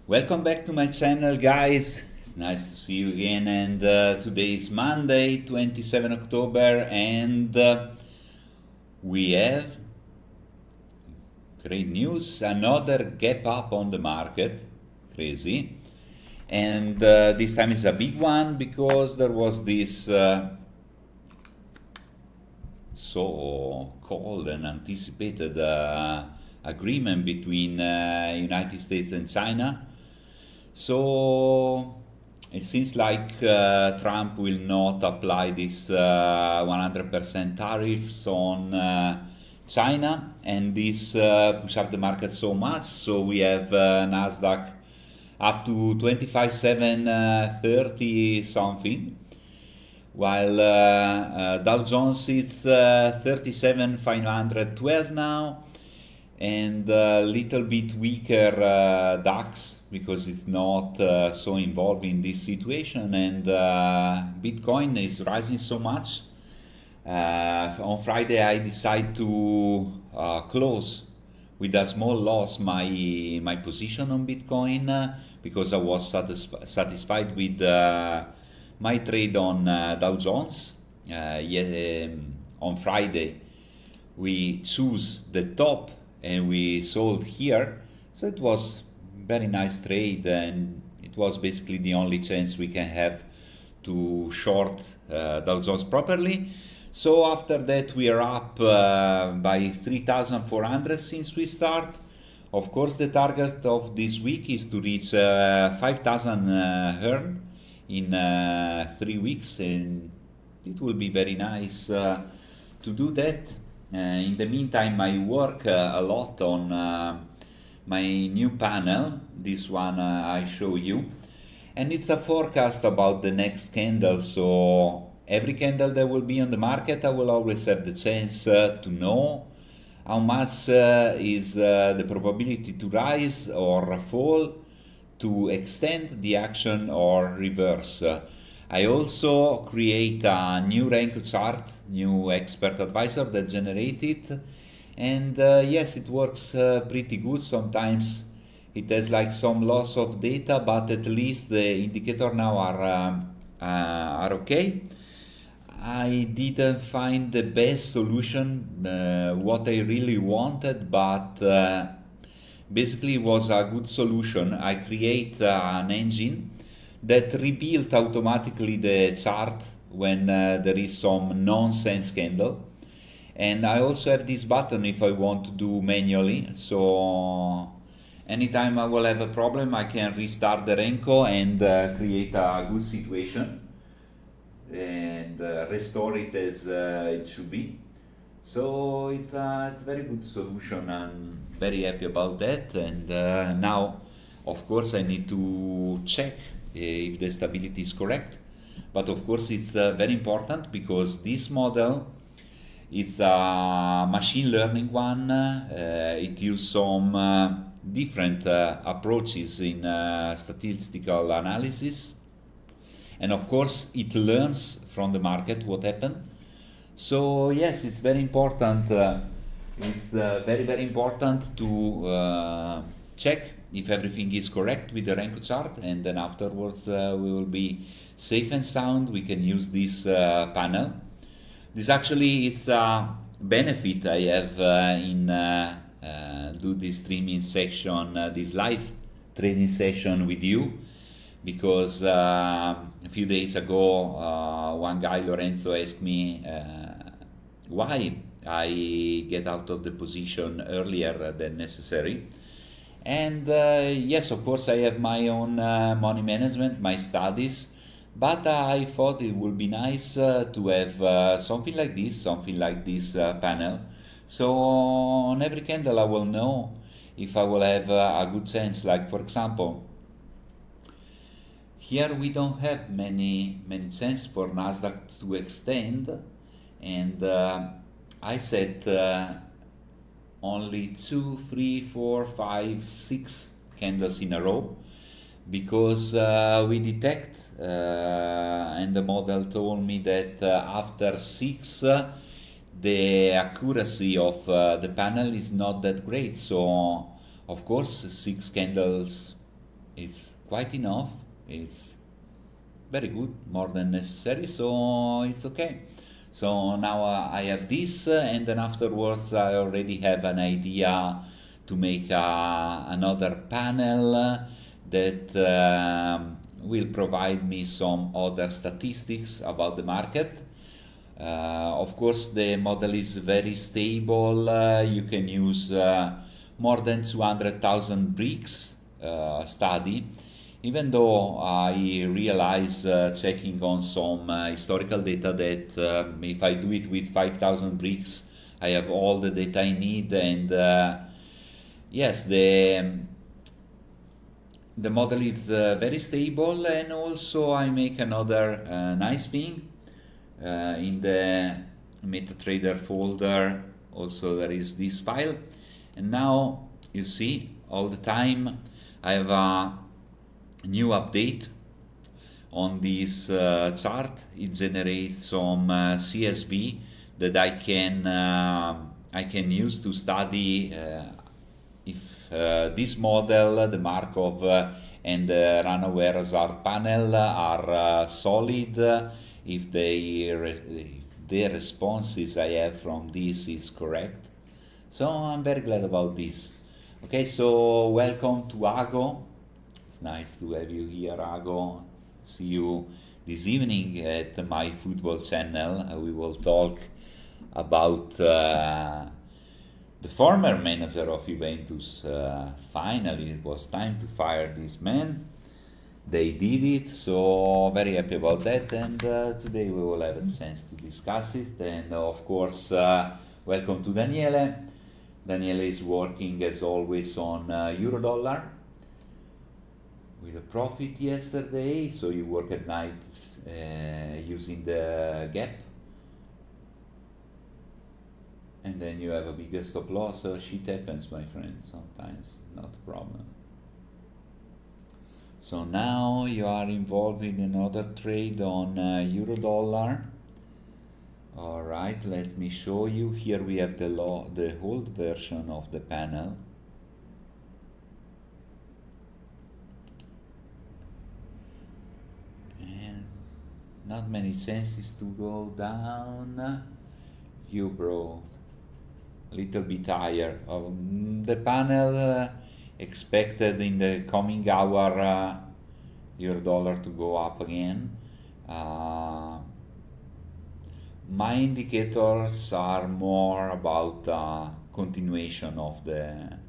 Welcome back to my channel, guys. It's nice to see you again, and today is Monday 27 October, and we have great news, another gap up on the market. Crazy. And this time is a big one because there was this so-called and anticipated agreement between United States and China. So it seems like Trump will not apply this 100% tariffs on China, and this push up the market so much. So we have Nasdaq up to 25,730 something, while Dow Jones is 37,512 now, and a little bit weaker DAX because it's not so involved in this situation, and Bitcoin is rising so much. On Friday I decided to close with a small loss my position on Bitcoin because I was satisfied with my trade on Dow Jones. On Friday we choose the top and we sold here, so it was very nice trade, and it was basically the only chance we can have to short Dow Jones properly. So after that we are up by 3,400 since we start. Of course the target of this week is to reach 5,000 earn in 3 weeks, and it will be very nice to do that. In the meantime I work a lot on my new panel, this one I show you, and it's a forecast about the next candle. So every candle that will be on the market, I will always have the chance to know how much is the probability to rise or fall, to extend the action or reverse. I also create a new rank chart, new expert advisor that generated, and yes, it works pretty good. Sometimes it has like some loss of data, but at least the indicator now are okay. I didn't find the best solution, what I really wanted, but basically it was a good solution. I create an engine that rebuilt automatically the chart when there is some nonsense candle, and I also have this button if I want to do manually. So anytime I will have a problem, I can restart the Renko and create a good situation and restore it as it should be. So it's a very good solution. I'm very happy about that, and now of course I need to check if the stability is correct, but of course it's very important because this model, it's a machine learning one. It uses some different approaches in statistical analysis, and of course it learns from the market what happened. So yes, it's very important. It's very important to check if everything is correct with the Renko chart, and then afterwards we will be safe and sound. We can use this panel. This actually is a benefit I have in do this streaming section, this live trading session with you, because a few days ago one guy, Lorenzo, asked me why I get out of the position earlier than necessary. And yes, of course I have my own money management, my studies, but I thought it would be nice to have something like this panel. So on every candle I will know if I will have a good chance. Like for example, here we don't have many chances for Nasdaq to extend, and I said only 2, 3, 4, 5, 6 candles in a row, because we detect and the model told me that after 6 the accuracy of the panel is not that great. So of course 6 candles it's quite enough. It's very good, more than necessary, so it's okay. So now I have this, and then afterwards I already have an idea to make another panel that will provide me some other statistics about the market. Of course, the model is very stable. You can use more than 200,000 bricks study, even though I realize checking on some historical data that if I do it with 5,000 bricks, I have all the data I need, and yes, the model is very stable. And also I make another nice thing in the MetaTrader folder. Also there is this file, and now you see all the time I have a new update on this chart. It generates some CSV that I can use to study if this model, the Markov and the runaway result panel are solid, if the responses I have from this is correct. So I'm very glad about this. Okay, so welcome to Ago. It's nice to have you here, Ago. See you this evening at my football channel. We will talk about the former manager of Juventus. Finally, it was time to fire this man. They did it, so very happy about that, and today we will have a chance to discuss it. And of course, welcome to Daniele. Daniele is working as always on Euro-Dollar with a profit yesterday, so you work at night using the gap, and then you have a bigger stop loss. So shit happens, my friend, sometimes, not a problem. So now you are involved in another trade on Euro-Dollar. All right, let me show you. Here we have the old version of the panel. And not many chances to go down. You bro, a little bit higher. The panel expected in the coming hour Euro-Dollar to go up again. My indicators are more about continuation of the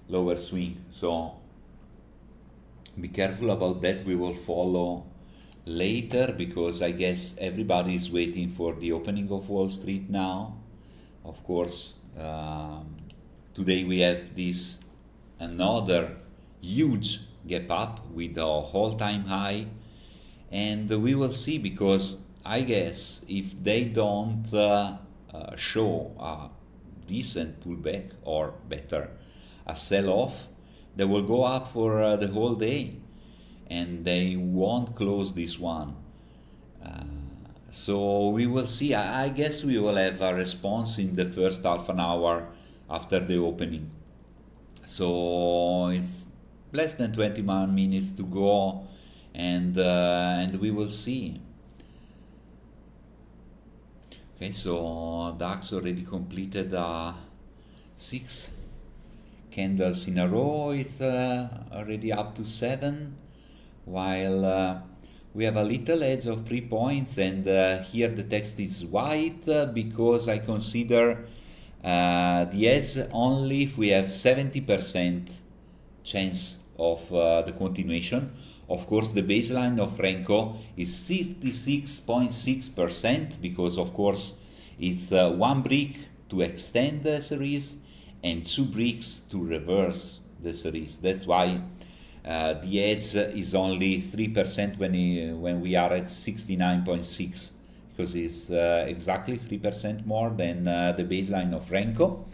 lower swing, so be careful about that. We will follow later, because I guess everybody is waiting for the opening of Wall Street now. Of course, today we have this another huge gap up with a all-time high, and we will see, because I guess if they don't show a decent pullback, or better, a sell-off, they will go up for the whole day, and they won't close this one. So we will see. I guess we will have a response in the first half an hour after the opening. So it's less than 21 minutes to go, and we will see. Okay, so DAX already completed 6 candles in a row. It's already up to 7, while we have a little edge of 3 points, and here the text is white because I consider the edge only if we have 70% chance of the continuation. Of course, the baseline of Renko is 66.6%, because of course it's 1 brick to extend the series and 2 bricks to reverse the series. That's why the edge is only 3% when we are at 69.6, because it's exactly 3% more than the baseline of Renko.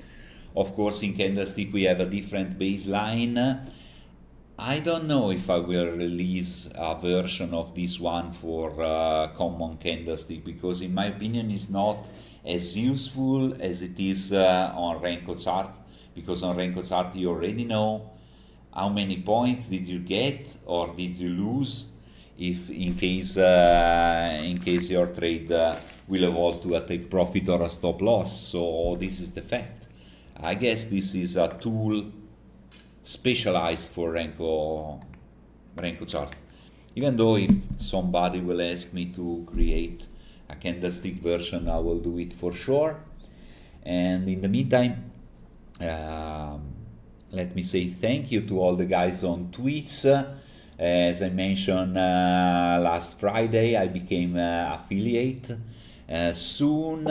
Of course, in candlestick we have a different baseline. I don't know if I will release a version of this one for common candlestick, because in my opinion it's not as useful as it is on Renko chart, because on Renko chart you already know how many points did you get or did you lose if in case your trade will evolve to a take profit or a stop loss. So this is the fact. I guess this is a tool specialized for Renko chart. Even though if somebody will ask me to create a candlestick version, I will do it for sure. And in the meantime, let me say thank you to all the guys on Twitch. As I mentioned last Friday, I became affiliate. Soon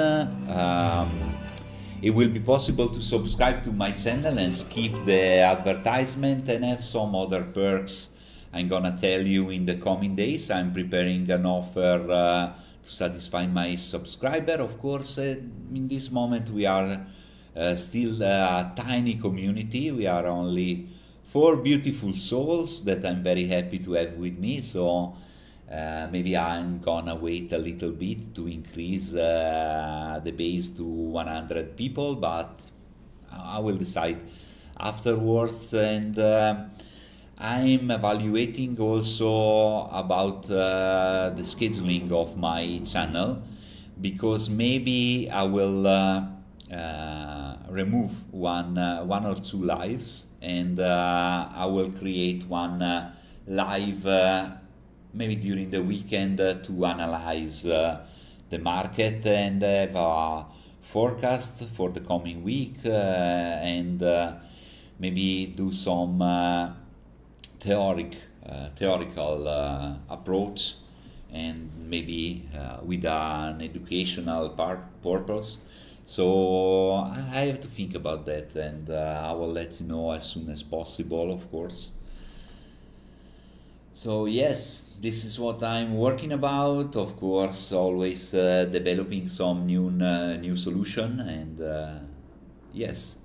it will be possible to subscribe to my channel and skip the advertisement and have some other perks I'm gonna tell you in the coming days. I'm preparing an offer to satisfy my subscriber. Of course, in this moment we are still a tiny community. We are only 4 beautiful souls that I'm very happy to have with me. So maybe I'm gonna wait a little bit to increase the base to 100 people, but I will decide afterwards. And I'm evaluating also about the scheduling of my channel, because maybe I will remove one or two lives, and I will create one live maybe during the weekend to analyze the market and have a forecast for the coming week, and maybe do some theoretical approach, and maybe with an educational purpose. So I have to think about that, and I will let you know as soon as possible, of course. So yes, this is what I'm working about. Of course, always developing some new solution, and yes,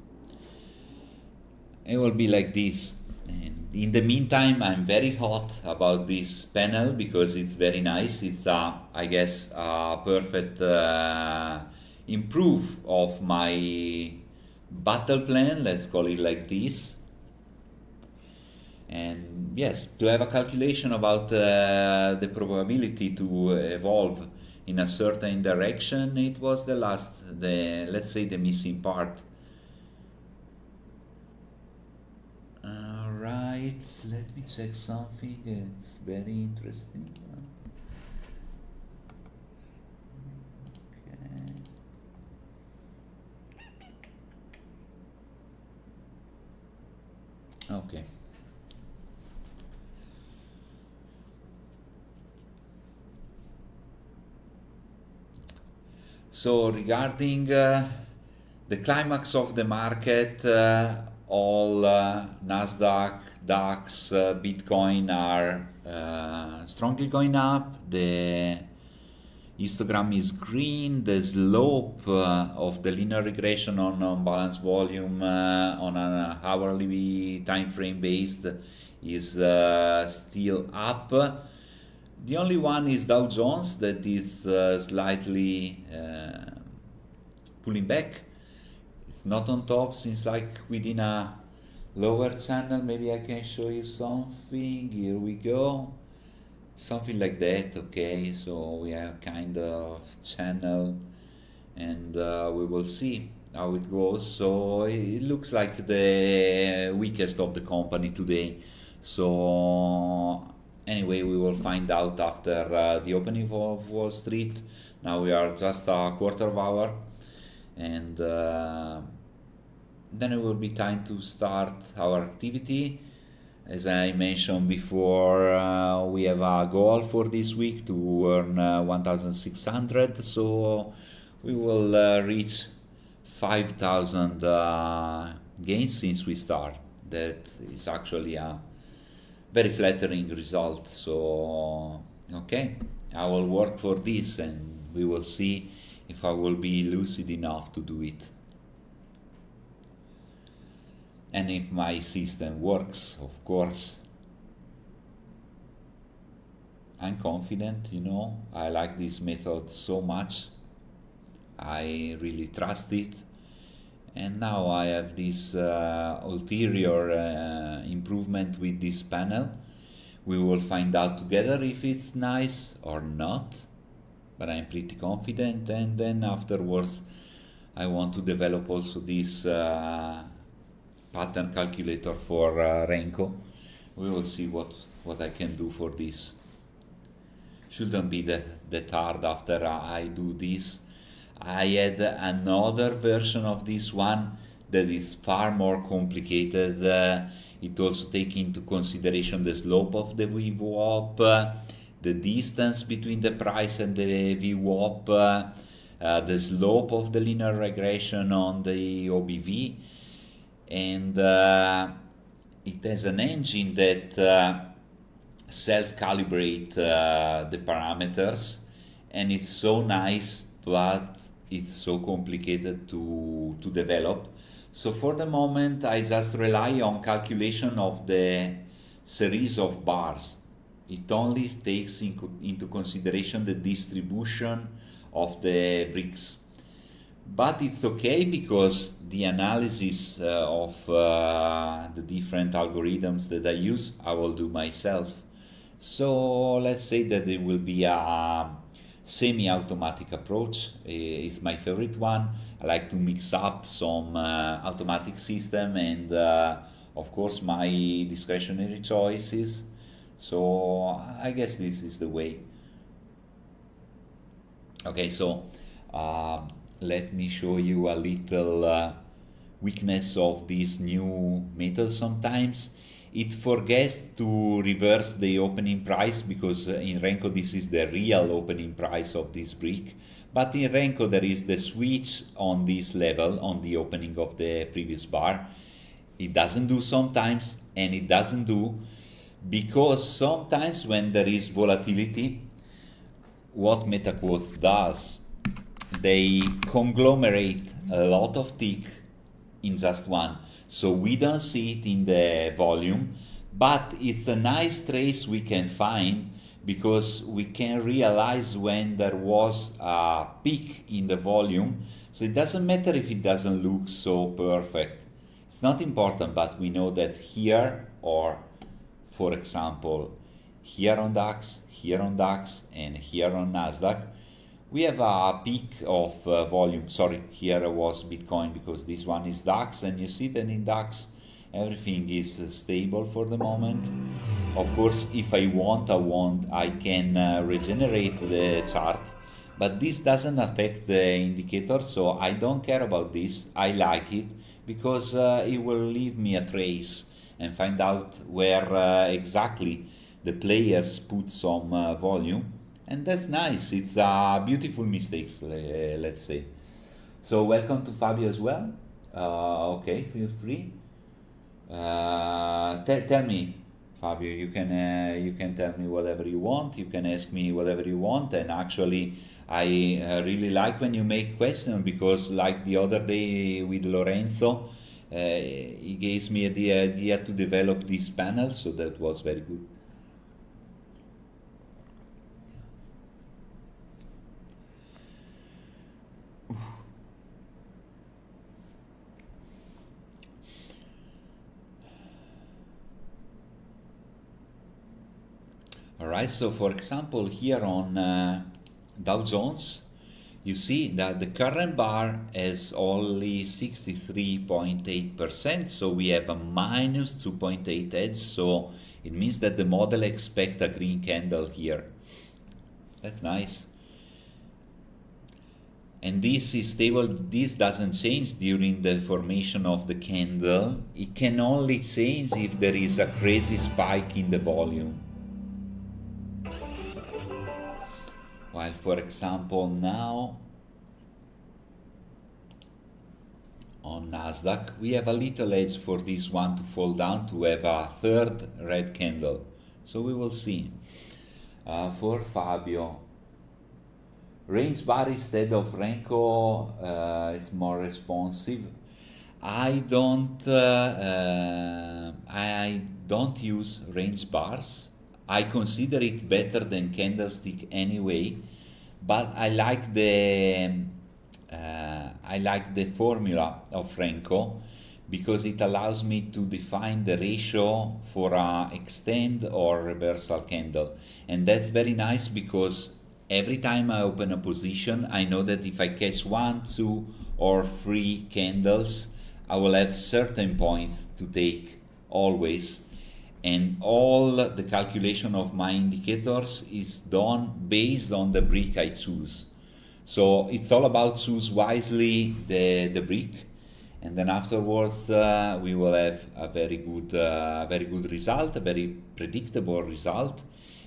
it will be like this. And in the meantime, I'm very hot about this panel because it's very nice. It's I guess a perfect improve of my battle plan, let's call it like this. And yes, to have a calculation about the probability to evolve in a certain direction, it was let's say the missing part. Right, let me check something. It's very interesting. Okay. So regarding the climax of the market, all Nasdaq, DAX, Bitcoin are strongly going up. The histogram is green. The slope of the linear regression on unbalanced volume on an hourly time frame based is still up. The only one is Dow Jones that is slightly pulling back. It's not on top, since like within a lower channel. Maybe I can show you something. Here we go. Something like that. Okay, so we have kind of channel, and we will see how it goes. So it looks like the weakest of the company today. So anyway, we will find out after the opening of Wall Street. Now we are just a quarter of hour, and then it will be time to start our activity. As I mentioned before, we have a goal for this week to earn 1,600, so we will reach 5,000 gains since we start. That is actually a very flattering result. So okay, I will work for this, and we will see if I will be lucid enough to do it, and if my system works, of course. I'm confident, you know, I like this method so much. I really trust it, And now I have this ulterior improvement with this panel. We will find out together if it's nice or not, but I'm pretty confident. And then afterwards I want to develop also this pattern calculator for Renko. We will see what I can do for this. Shouldn't be that hard after I do this. I had another version of this one that is far more complicated. It also takes into consideration the slope of the VWAP, the distance between the price and the VWAP, the slope of the linear regression on the OBV, and it has an engine that self-calibrate the parameters, and it's so nice, but it's so complicated to develop. So for the moment I just rely on calculation of the series of bars. It only takes into consideration the distribution of the bricks, but it's okay because the analysis of the different algorithms that I use I will do myself. So let's say that it will be a semi-automatic approach. It's my favorite one. I like to mix up some automatic system and of course my discretionary choices. So I guess this is the way. Okay, so let me show you a little weakness of this new method. Sometimes it forgets to reverse the opening price, because in Renko this is the real opening price of this brick, but in Renko there is the switch on this level, on the opening of the previous bar. It doesn't do sometimes, and it doesn't do because sometimes when there is volatility, what MetaQuotes does, they conglomerate a lot of tick in just one. So we don't see it in the volume, but it's a nice trace we can find, because we can realize when there was a peak in the volume. So it doesn't matter if it doesn't look so perfect. It's not important, but we know that here, or for example, here on DAX, here on DAX, and here on Nasdaq, we have a peak of volume. Sorry, here was Bitcoin, because this one is DAX, and you see that in DAX everything is stable for the moment. Of course, if I want, I can regenerate the chart, but this doesn't affect the indicator, so I don't care about this. I like it because it will leave me a trace and find out where exactly the players put some volume. And that's nice. It's a beautiful mistake, let's say. So welcome to Fabio as well. Okay, feel free. Tell me, Fabio. You can tell me whatever you want. You can ask me whatever you want. And actually, I really like when you make questions, because like the other day with Lorenzo, he gave me the idea to develop this panel, so that was very good. Alright, so for example, here on Dow Jones, you see that the current bar has only 63.8%, so we have a minus 2.8 edge, so it means that the model expects a green candle here. That's nice. And this is stable. This doesn't change during the formation of the candle. It can only change if there is a crazy spike in the volume. While, for example, now on Nasdaq, we have a little edge for this one to fall down to have a third red candle. So we will see. For Fabio, range bar instead of Renko is more responsive. I don't use range bars. I consider it better than candlestick anyway, but I like the I like the formula of Renko because it allows me to define the ratio for a extend or reversal candle, and that's very nice because every time I open a position I know that if I catch 1, 2 or 3 candles I will have certain points to take always, and all the calculation of my indicators is done based on the brick I choose. So it's all about choose wisely the brick, and then afterwards we will have a very good result, a very predictable result,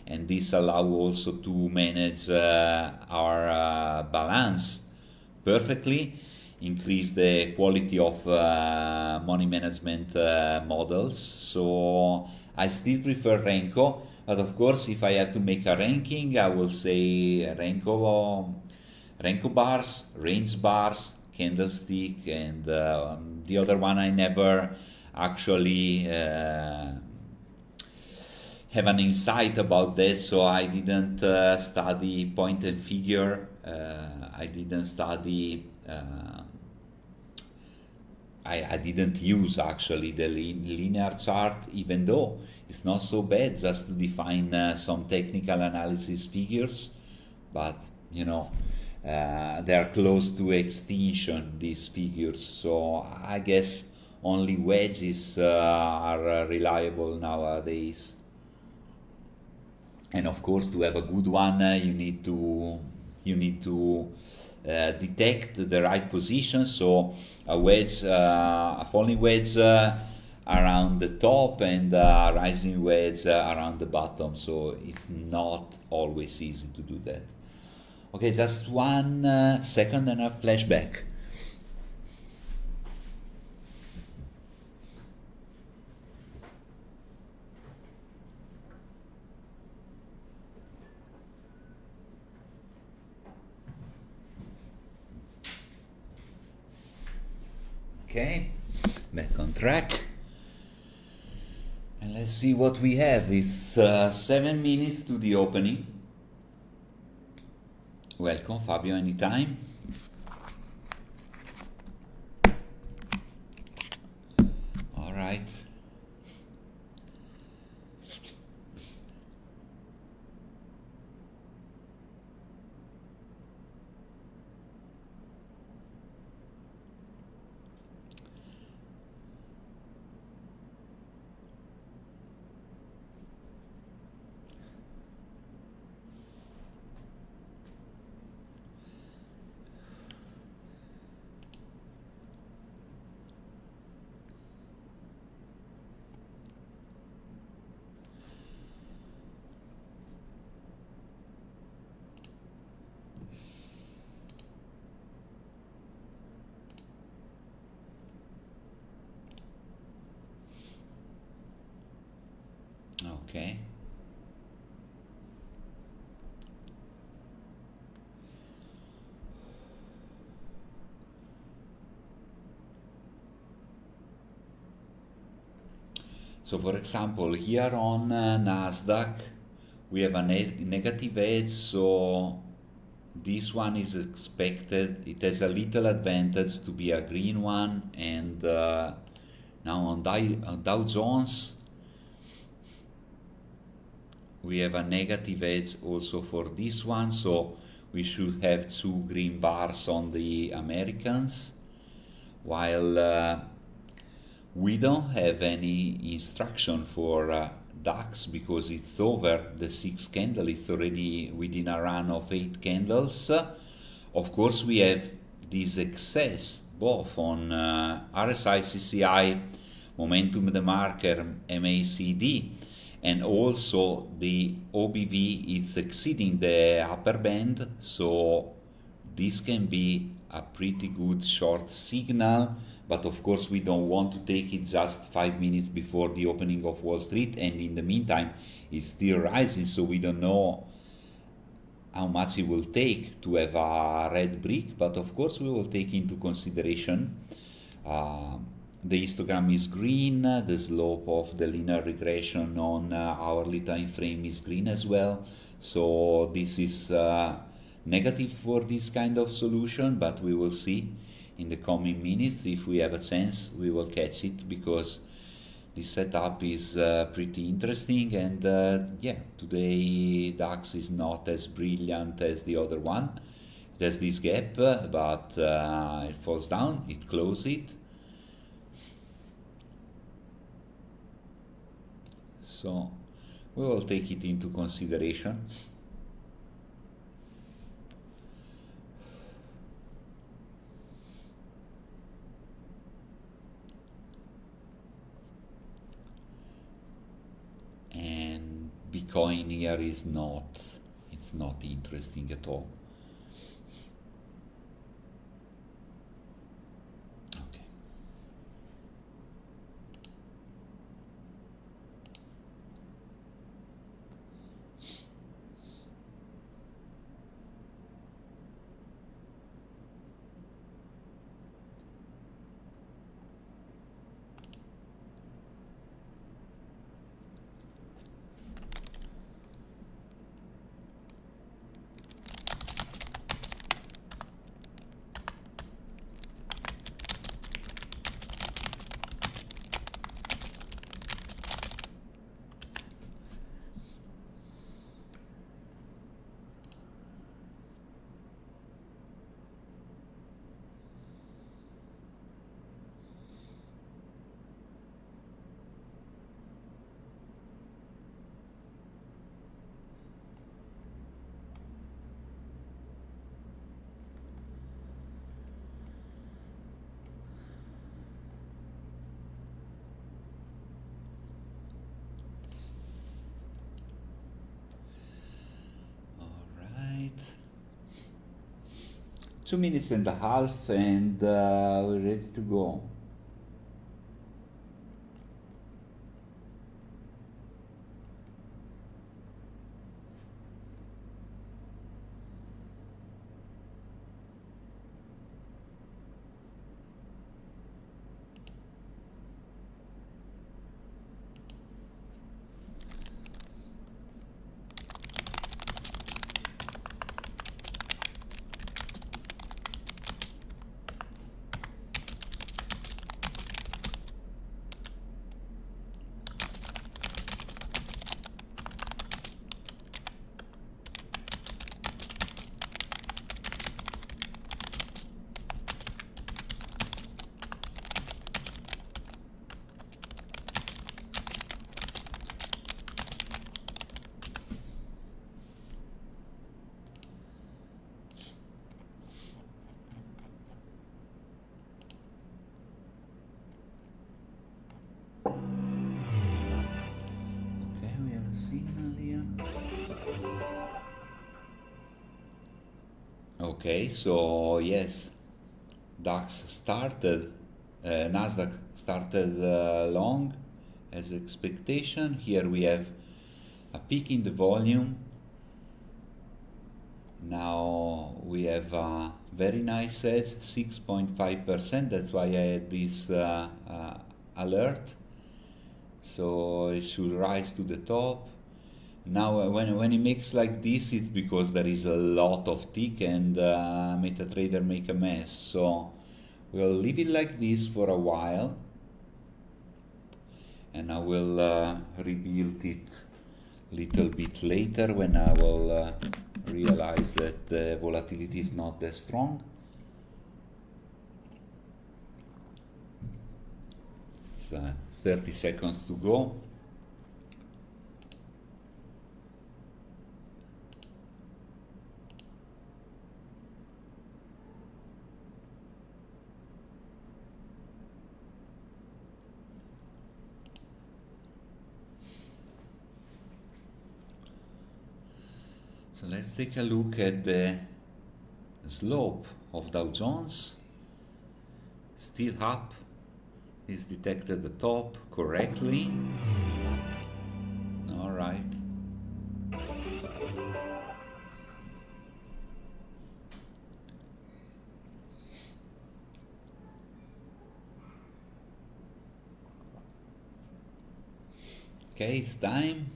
and this allow also to manage our balance perfectly, increase the quality of money management models. So I still prefer Renko, but of course if I have to make a ranking I will say Renko bars, range bars, candlestick, and the other one I never actually have an insight about that, so I didn't study point and figure. I didn't study. I didn't use actually the linear chart, even though it's not so bad just to define some technical analysis figures, but you know. They are close to extinction, these figures, so I guess only wedges are reliable nowadays. And of course, to have a good one, you need to detect the right position. So a wedge, a falling wedge around the top, and a rising wedge around the bottom. So it's not always easy to do that. Okay, just 1 second and a flashback. Okay, back on track. And let's see what we have. It's 7 minutes to the opening. Welcome, Fabio, anytime. All right. Okay. So for example, here on Nasdaq, we have a negative edge, so this one is expected, it has a little advantage to be a green one, and now on Dow Jones, we have a negative edge also for this one, so we should have 2 green bars on the Americans, while we don't have any instruction for DAX because it's over the 6 candle, it's already within a run of 8 candles. Of course we have this excess both on RSI, CCI, momentum the marker, MACD, and also the OBV is exceeding the upper band, so this can be a pretty good short signal, but of course we don't want to take it just 5 minutes before the opening of Wall Street, and in the meantime it's still rising, so we don't know how much it will take to have a red brick, but of course we will take into consideration the histogram is green, the slope of the linear regression on hourly time frame is green as well, so this is negative for this kind of solution, but we will see in the coming minutes. If we have a chance, we will catch it, because this setup is pretty interesting. And yeah, today DAX is not as brilliant as the other one. It has this gap, but it falls down, it closes it. So we will take it into consideration. And Bitcoin here is not, it's not interesting at all. Okay. Right. 2 minutes and a half, and we're ready to go. Okay, so yes, DAX started, Nasdaq started long as expectation. Here we have a peak in the volume. Now we have a very nice edge, 6.5%. That's why I had this alert. So it should rise to the top. Now when it makes like this, it's because there is a lot of tick and MetaTrader make a mess. So we'll leave it like this for a while, and I will rebuild it a little bit later when I will realize that the volatility is not that strong. It's 30 seconds to go. So let's take a look at the slope of Dow Jones. Still up. Is detected the top correctly. All right. Okay, it's time.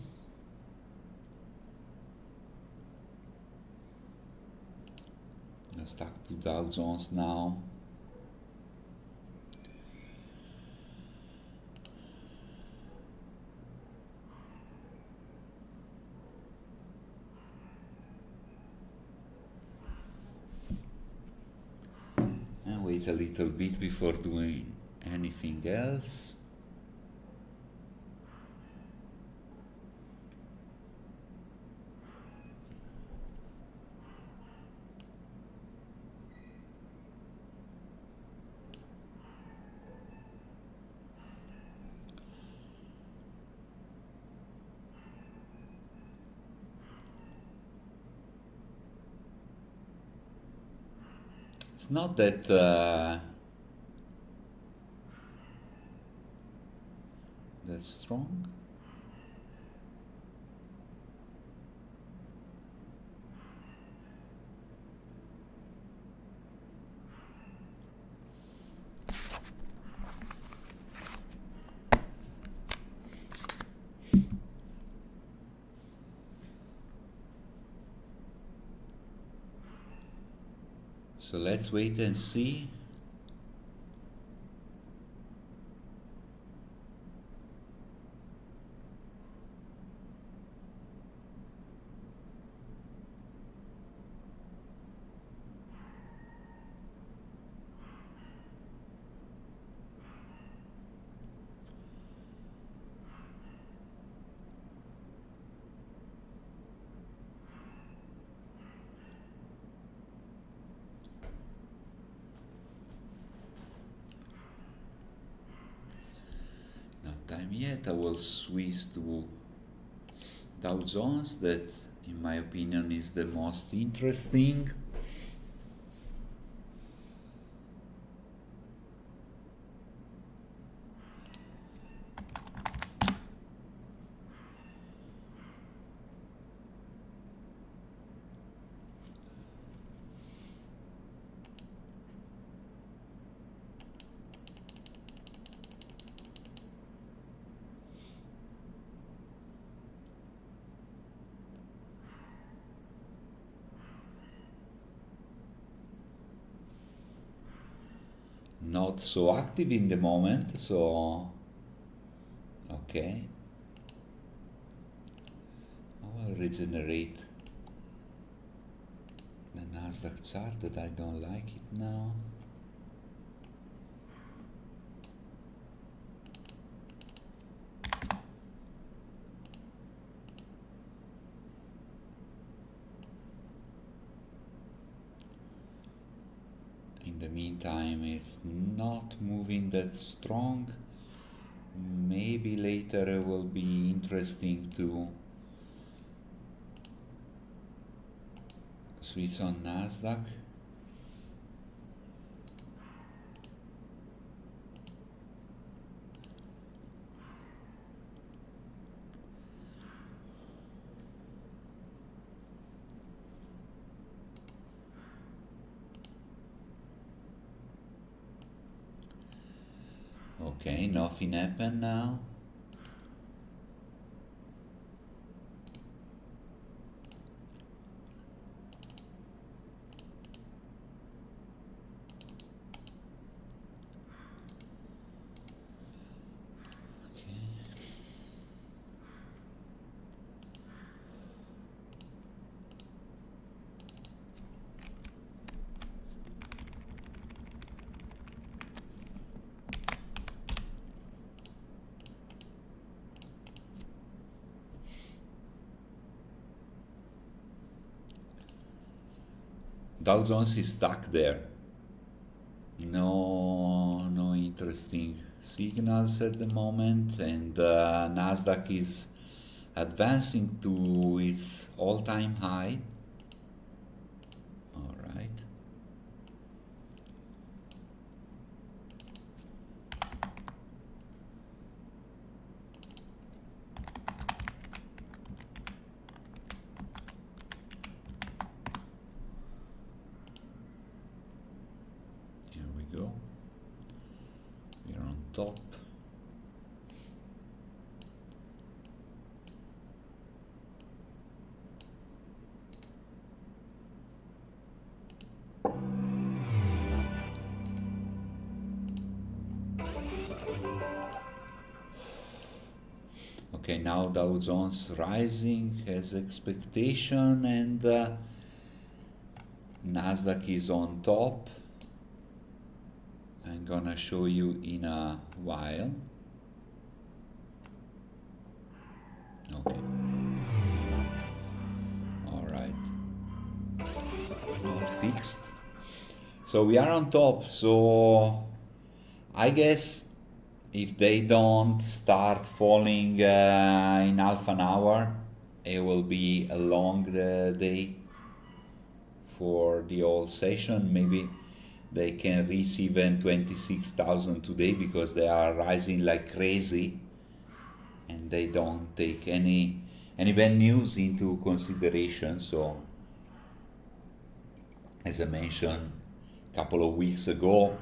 to Dow Jones now. And wait a little bit before doing anything else. It's not that that strong. So let's wait and see. Not time yet. I will switch to Dow Jones, that in my opinion is the most interesting. Not so active in the moment, so okay. I will regenerate the Nasdaq chart, that I don't like it now. In the meantime, it's not moving that strong. Maybe later it will be interesting to switch on Nasdaq. Okay, nothing happened now. Dow Jones is stuck there. No interesting signals at the moment, and Nasdaq is advancing to its all-time high. All right. Here we go. We're on top. Okay, now Dow Jones rising as expectation, and Nasdaq is on top. I'm gonna show you in a while. Okay. All right. All fixed. So we are on top. So I guess if they don't start falling in half an hour, it will be a long day for the whole session. Maybe they can reach even 26,000 today because they are rising like crazy and they don't take any bad news into consideration. So as I mentioned a couple of weeks ago,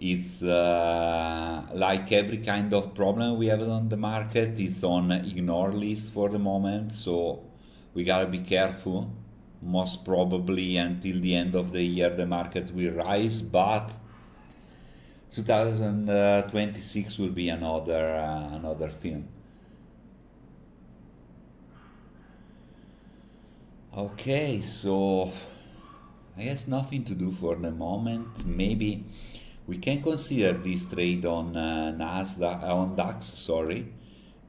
it's like every kind of problem we have on the market, it's on ignore list for the moment, so we gotta be careful. Most probably until the end of the year the market will rise, but 2026 will be another film. Okay, so I guess nothing to do for the moment. Maybe we can consider this trade on Nasdaq, on DAX, sorry,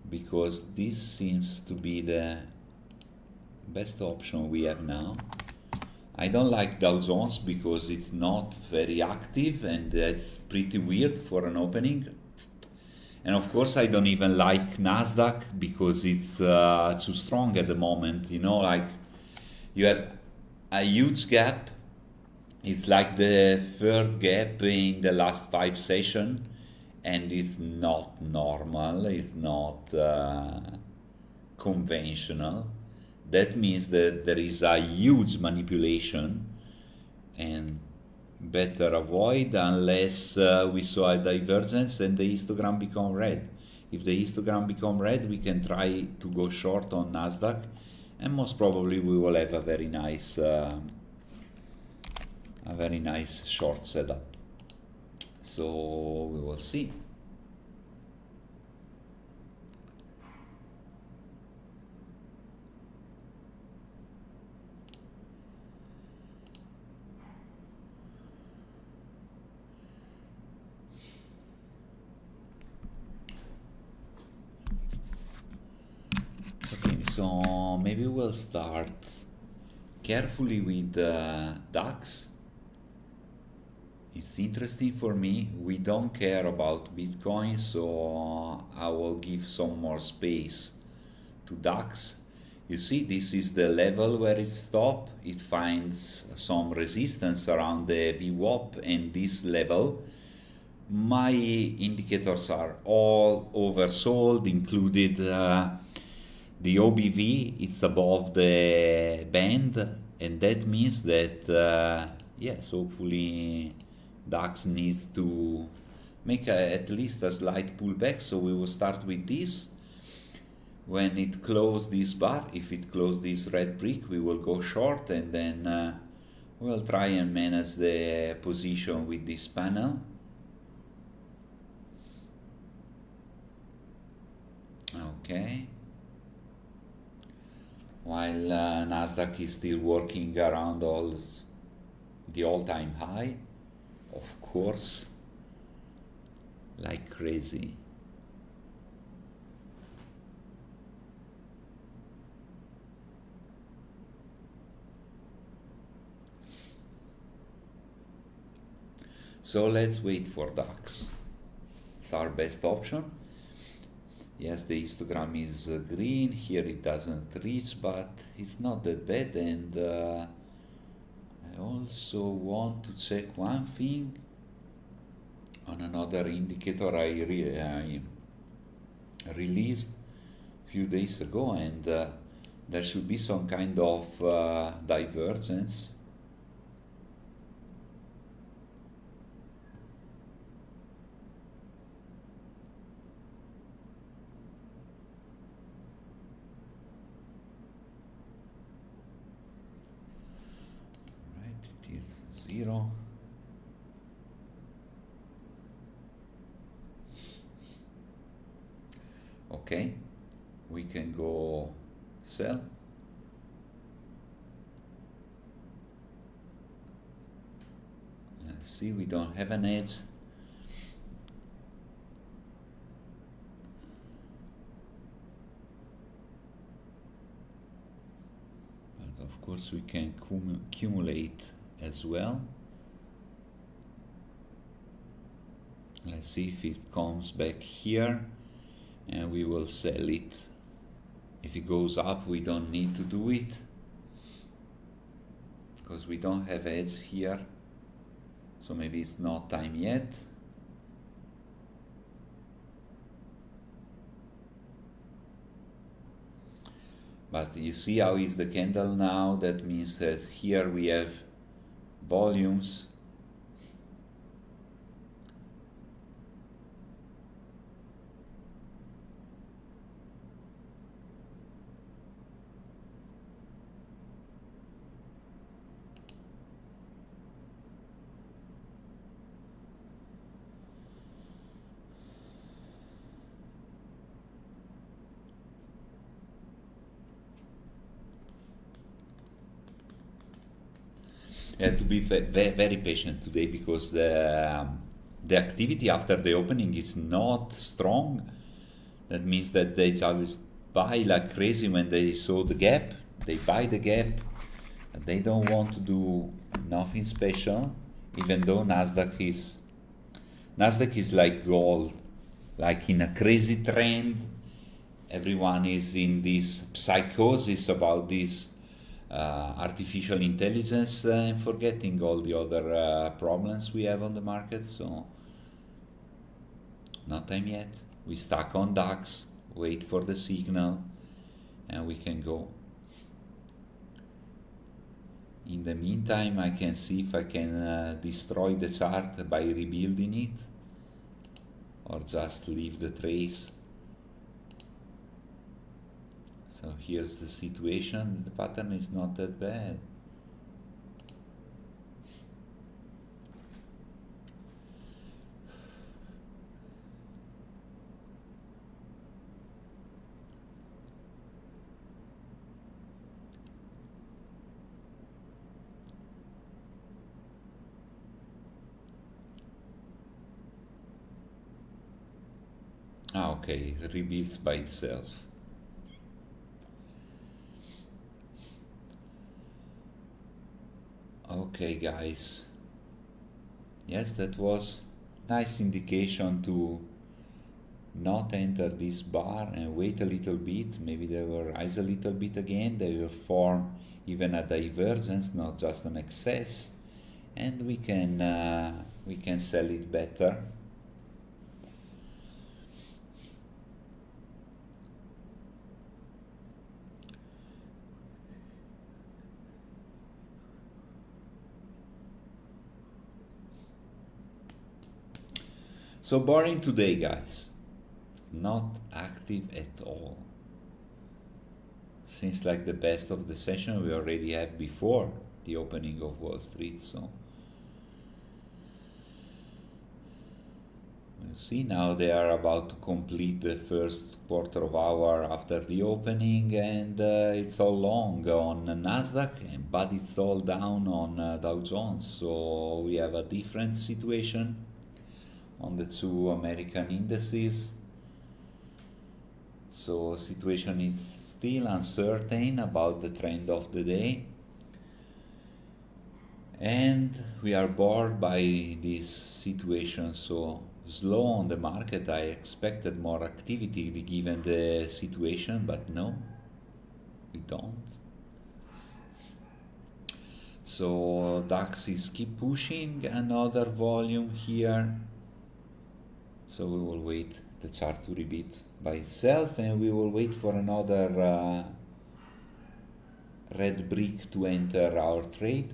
because this seems to be the best option we have now. I don't like Dow Jones because it's not very active and that's pretty weird for an opening. And of course I don't even like Nasdaq because it's too strong at the moment. You know, like you have a huge gap. It's like the third gap in the last 5 sessions, and it's not normal, it's not conventional. That means that there is a huge manipulation, and better avoid unless we saw a divergence and the histogram become red. If the histogram become red, we can try to go short on Nasdaq, and most probably we will have a very nice short setup. So we will see. Okay, so maybe we'll start carefully with DAX. It's interesting for me. We don't care about Bitcoin, so I will give some more space to DAX. You see, this is the level where it stopped. It finds some resistance around the VWAP and this level. My indicators are all oversold, included the OBV. It's above the band, and that means that yes, hopefully DAX needs to make at least a slight pullback. So we will start with this. When it closes this bar, if it closes this red brick, we will go short, and then we'll try and manage the position with this panel. Okay. While Nasdaq is still working around the all-time high, of course, like crazy. So let's wait for DAX. It's our best option. Yes, the histogram is green. Here it doesn't reach, but it's not that bad. And I also want to check one thing on another indicator I released a few days ago, and there should be some kind of divergence. Right, it is 0. Okay, we can go sell. Let's see, we don't have an edge. But of course we can accumulate as well. Let's see if it comes back here, and we will sell it. If it goes up, we don't need to do it because we don't have edge here, so maybe it's not time yet. But you see how is the candle now? That means that here we have volumes. To be very patient today, because the activity after the opening is not strong. That means that they always buy like crazy when they saw the gap. They buy the gap, and they don't want to do nothing special, even though Nasdaq is like gold, like in a crazy trend. Everyone is in this psychosis about this artificial intelligence, and forgetting all the other problems we have on the market. So not time yet. We stuck on DAX, wait for the signal, and we can go. In the meantime, I can see if I can destroy the chart by rebuilding it, or just leave the trace. So here's the situation. The pattern is not that bad. Okay, it rebuilds by itself. Okay guys, yes, that was nice indication to not enter this bar and wait a little bit. Maybe they will rise a little bit again, they will form even a divergence, not just an excess, and we can sell it better. So boring today, guys. Not active at all. Seems like the best of the session we already have before the opening of Wall Street. So we'll see. Now they are about to complete the first quarter of hour after the opening, and it's all long on Nasdaq, but it's all down on Dow Jones. So we have a different situation on the two American indices. So situation is still uncertain about the trend of the day, and we are bored by this situation. So slow on the market. I expected more activity given the situation, but no, we don't. So DAX is keep pushing another volume here. So we will wait the chart to repeat by itself, and we will wait for another red brick to enter our trade.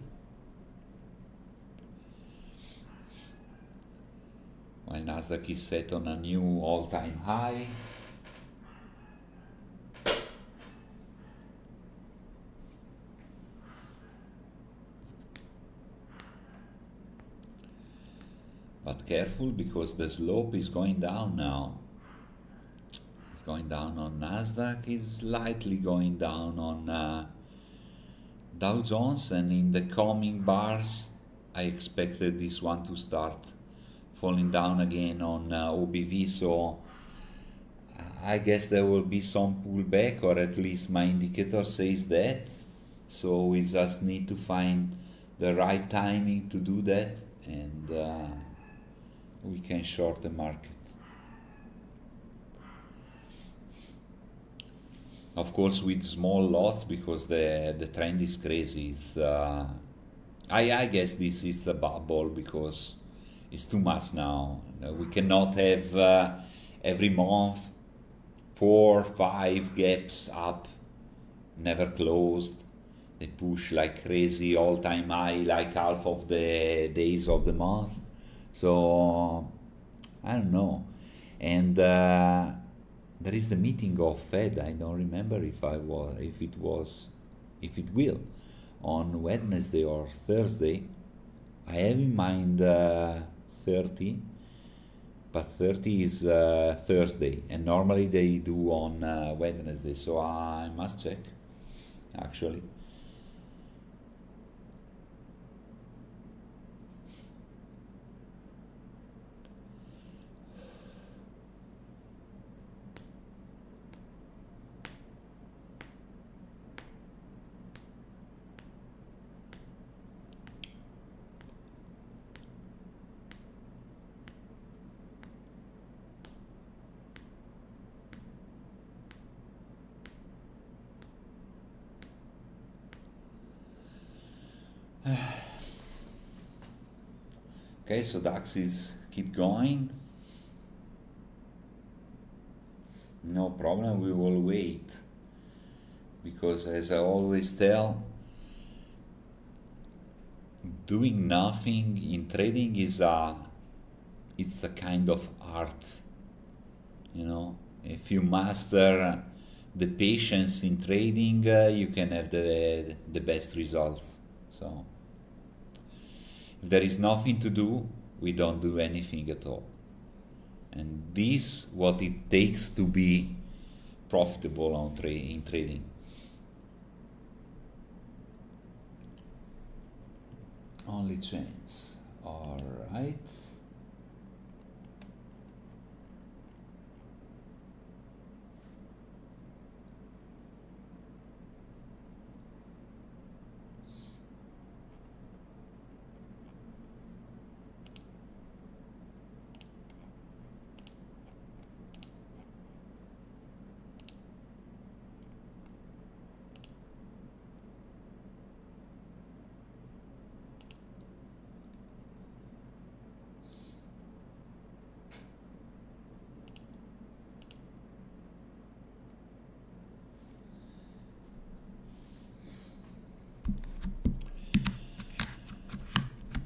While Nasdaq is set on a new all-time high. But careful, because the slope is going down now. It's going down on Nasdaq, is slightly going down on Dow Jones, and in the coming bars I expected this one to start falling down again on OBV, so I guess there will be some pullback, or at least my indicator says that. So we just need to find the right timing to do that, and we can short the market. Of course with small lots, because the trend is crazy. It's, I guess this is a bubble because it's too much now. We cannot have every month 4 5 gaps up, never closed. They push like crazy, all-time high like half of the days of the month. So I don't know. And there is the meeting of Fed. I don't remember if it will on Wednesday or Thursday. I have in mind 30, but 30 is Thursday, and normally they do on Wednesday, so I must check actually. Okay, so DAX is keep going. No problem, we will wait, because as I always tell, doing nothing in trading is it's a kind of art, you know. If you master the patience in trading, you can have the best results. So if there is nothing to do, we don't do anything at all. And this what it takes to be profitable in trading. Only chance. All right.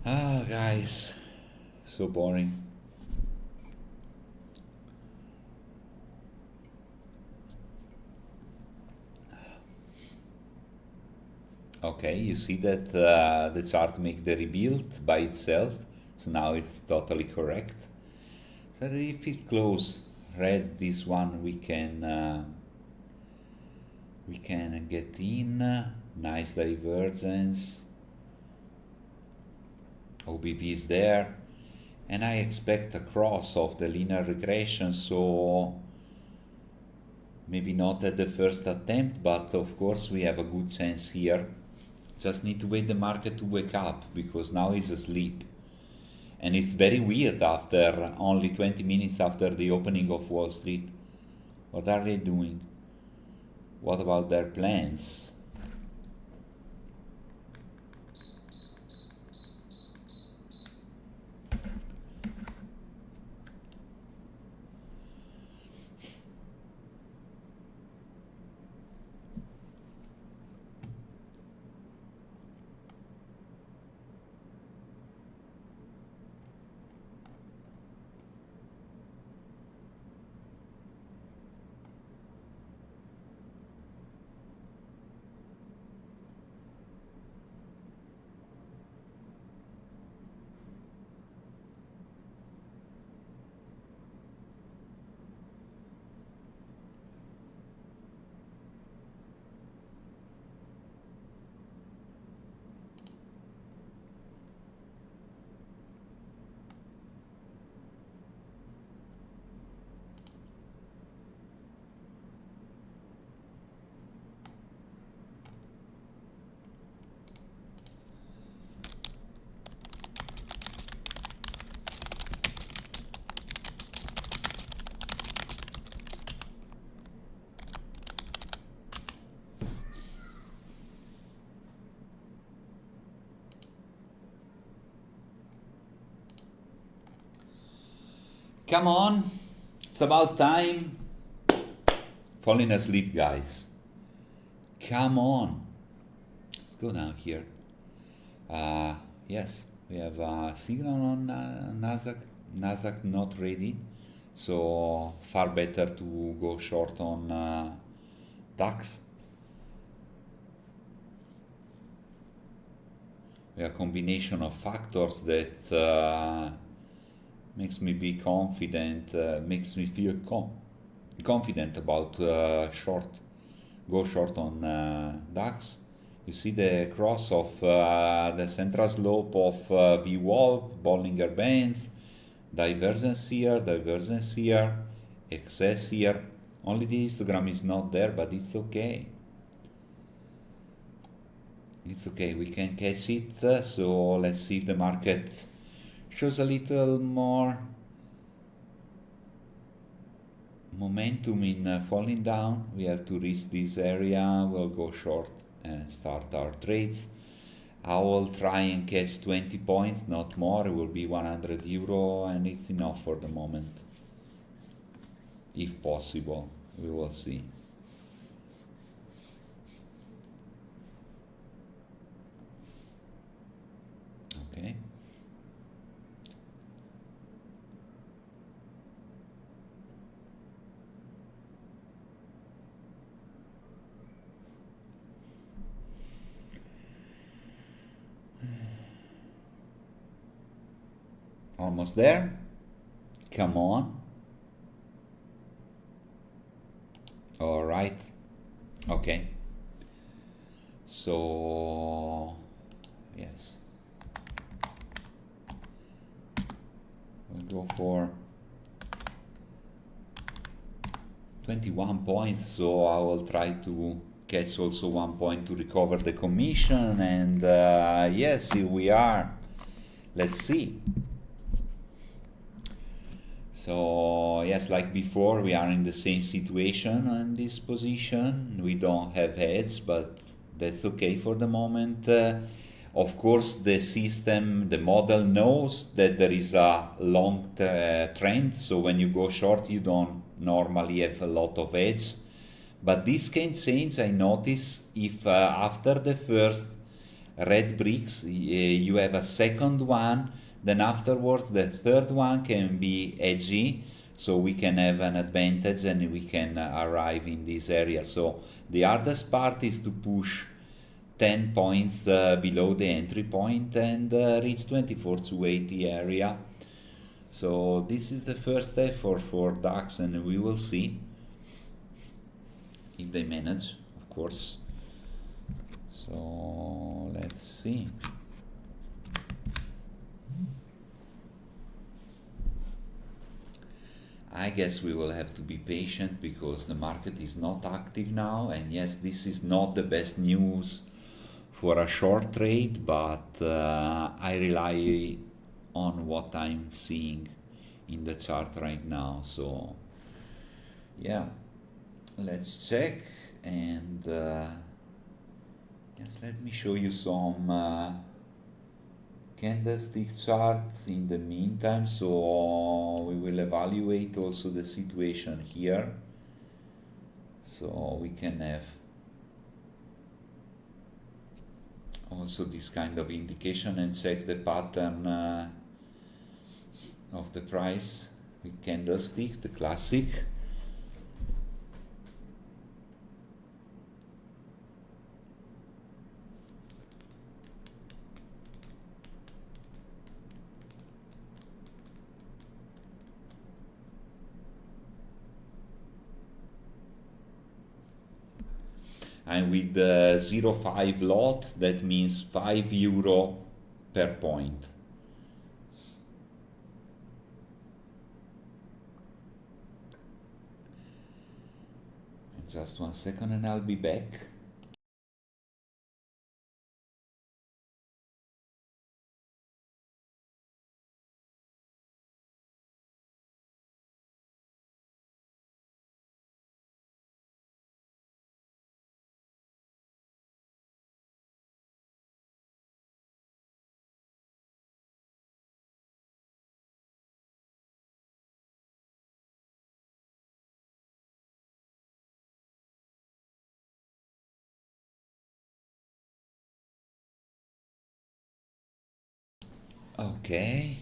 Ah, guys, so boring. Okay, you see that the chart make the rebuild by itself, so now it's totally correct. So if it close red, this one we can get in. Nice divergence. OBV is there, and I expect a cross of the linear regression, so maybe not at the first attempt, but of course we have a good chance here. Just need to wait the market to wake up, because now it's asleep. And it's very weird after only 20 minutes after the opening of Wall Street. What are they doing? What about their plans? Come on, it's about time. Falling asleep, guys. Come on. Let's go down here. Yes, we have a signal on Nasdaq. Nasdaq not ready, so far better to go short on DAX. A combination of factors that makes me be confident, makes me feel confident about go short on DAX. You see the cross of the central slope of VWAP, Bollinger Bands, divergence here, excess here. Only the histogram is not there, but it's okay. It's okay, we can catch it. So let's see if the market shows a little more momentum in falling down. We have to reach this area. We'll go short and start our trades. I will try and catch 20 points, not more. It will be 100 euro, and it's enough for the moment. If possible, we will see. Okay. Almost there. Come on. All right. Okay. So, yes. We'll go for 21 points. So I will try to catch also 1 point to recover the commission. And yes, here we are. Let's see. So yes, like before, we are in the same situation in this position. We don't have heads, but that's okay for the moment. Of course, the system, the model knows that there is a long trend. So when you go short, you don't normally have a lot of heads. But this can change, I notice, if after the first red bricks, you have a second one. Then afterwards, the third one can be edgy, so we can have an advantage and we can arrive in this area. So the hardest part is to push 10 points below the entry point and reach 24,280 area. So this is the first effort for DAX, and we will see if they manage, of course. So let's see. I guess we will have to be patient because the market is not active now, and yes, this is not the best news for a short trade, but I rely on what I'm seeing in the chart right now. So yeah, let's check, and yes, let me show you some candlestick chart in the meantime. So we will evaluate also the situation here, so we can have also this kind of indication and check the pattern of the price with candlestick, the classic. And with the 0.5 lot, that means 5 euro per point. Just 1 second and I'll be back. Okay.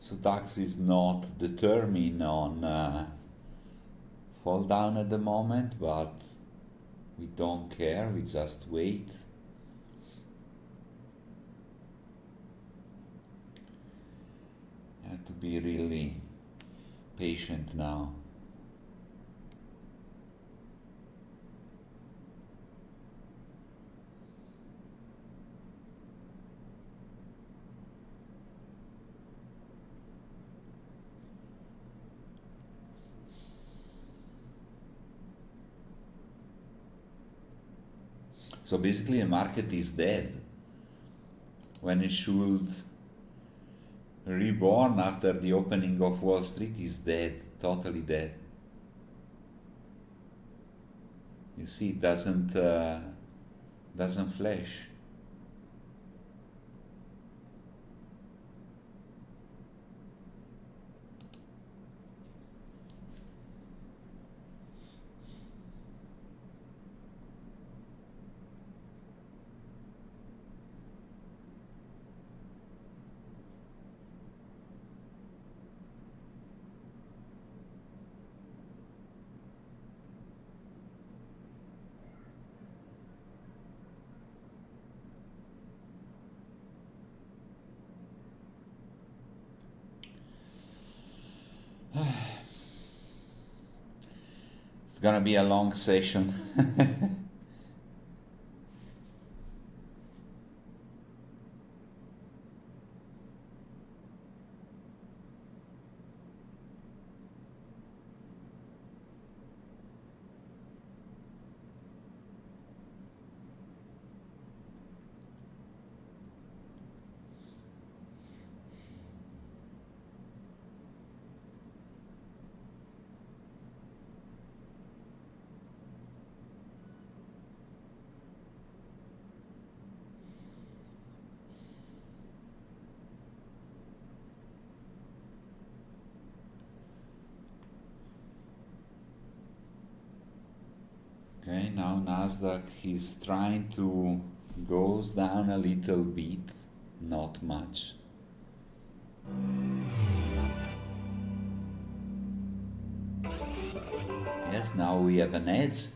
So DAX is not determined on fall down at the moment, but we don't care, we just wait. Have to be really patient now. So basically the market is dead when it should reborn after the opening of Wall Street. Is dead, totally dead. You see, it doesn't flash. It's gonna be a long session. Okay, now Nasdaq is trying to goes down a little bit, not much. Yes, now we have an edge.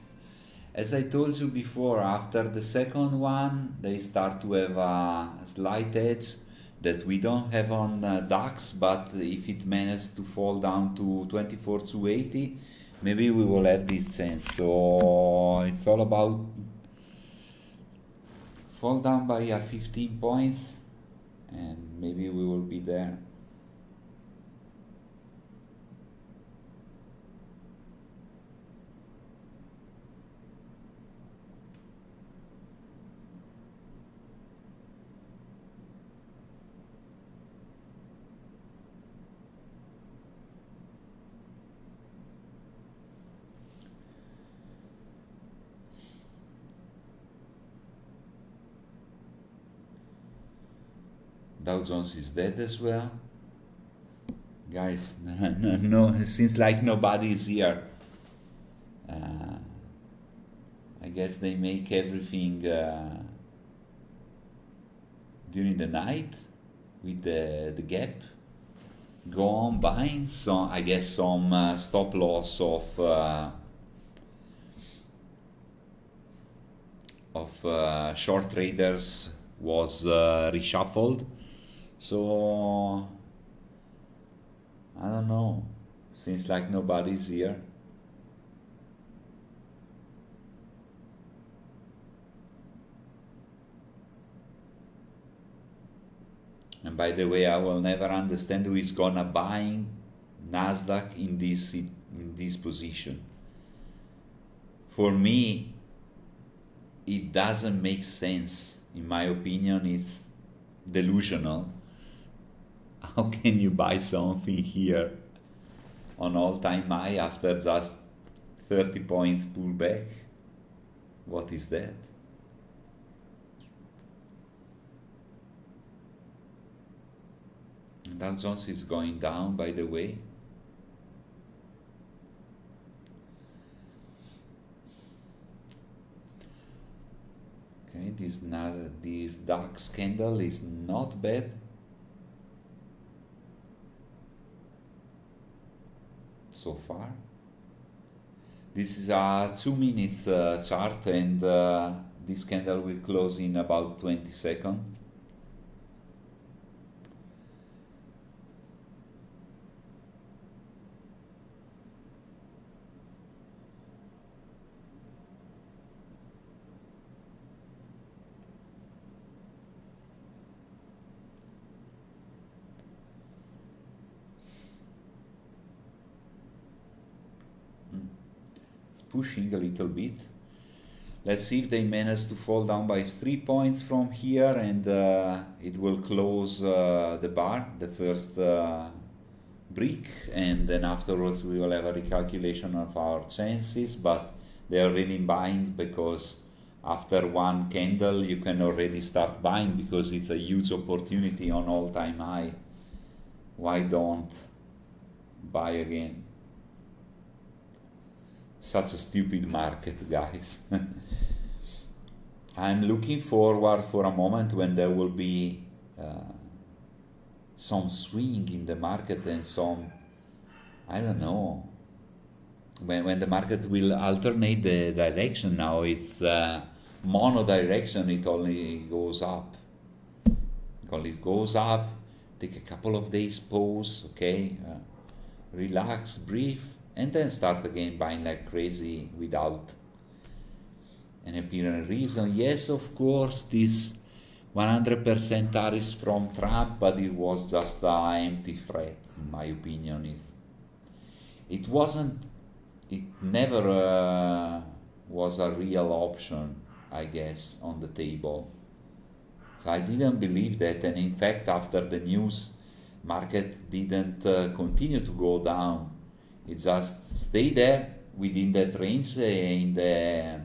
As I told you before, after the second one, they start to have a slight edge that we don't have on DAX, but if it manages to fall down to 24,280, maybe we will have this chance. So it's all about fall down by 15 points and maybe we will be there. Dow Jones is dead as well. Guys, no, seems like nobody is here. I guess they make everything during the night with the gap. Go on buying. So I guess some stop loss of short traders was reshuffled. So I don't know. Seems like nobody's here. And by the way, I will never understand who is gonna buying Nasdaq in this position. For me, it doesn't make sense. In my opinion, it's delusional. How can you buy something here on all-time high after just 30 points pullback? What is that? Dow Jones is going down, by the way. Okay, this DAX candle is not bad. So far. This is a 2 minutes chart, and this candle will close in about 20 seconds. Pushing a little bit. Let's see if they manage to fall down by 3 points from here, and it will close the bar, the first brick, and then afterwards we will have a recalculation of our chances. But they are already buying, because after one candle you can already start buying, because it's a huge opportunity on all-time high. Why don't buy again? Such a stupid market, guys. I'm looking forward for a moment when there will be some swing in the market, and some, I don't know, when the market will alternate the direction. Now it's mono direction, it only goes up. It goes up, take a couple of days pause, okay, relax, breathe, and then start again buying like crazy without an apparent reason. Yes, of course, this 100% tariffs from Trump, but it was just an empty threat, in my opinion. It never was a real option, I guess, on the table. So I didn't believe that, and in fact, after the news, market didn't continue to go down. It just stayed there within that range in the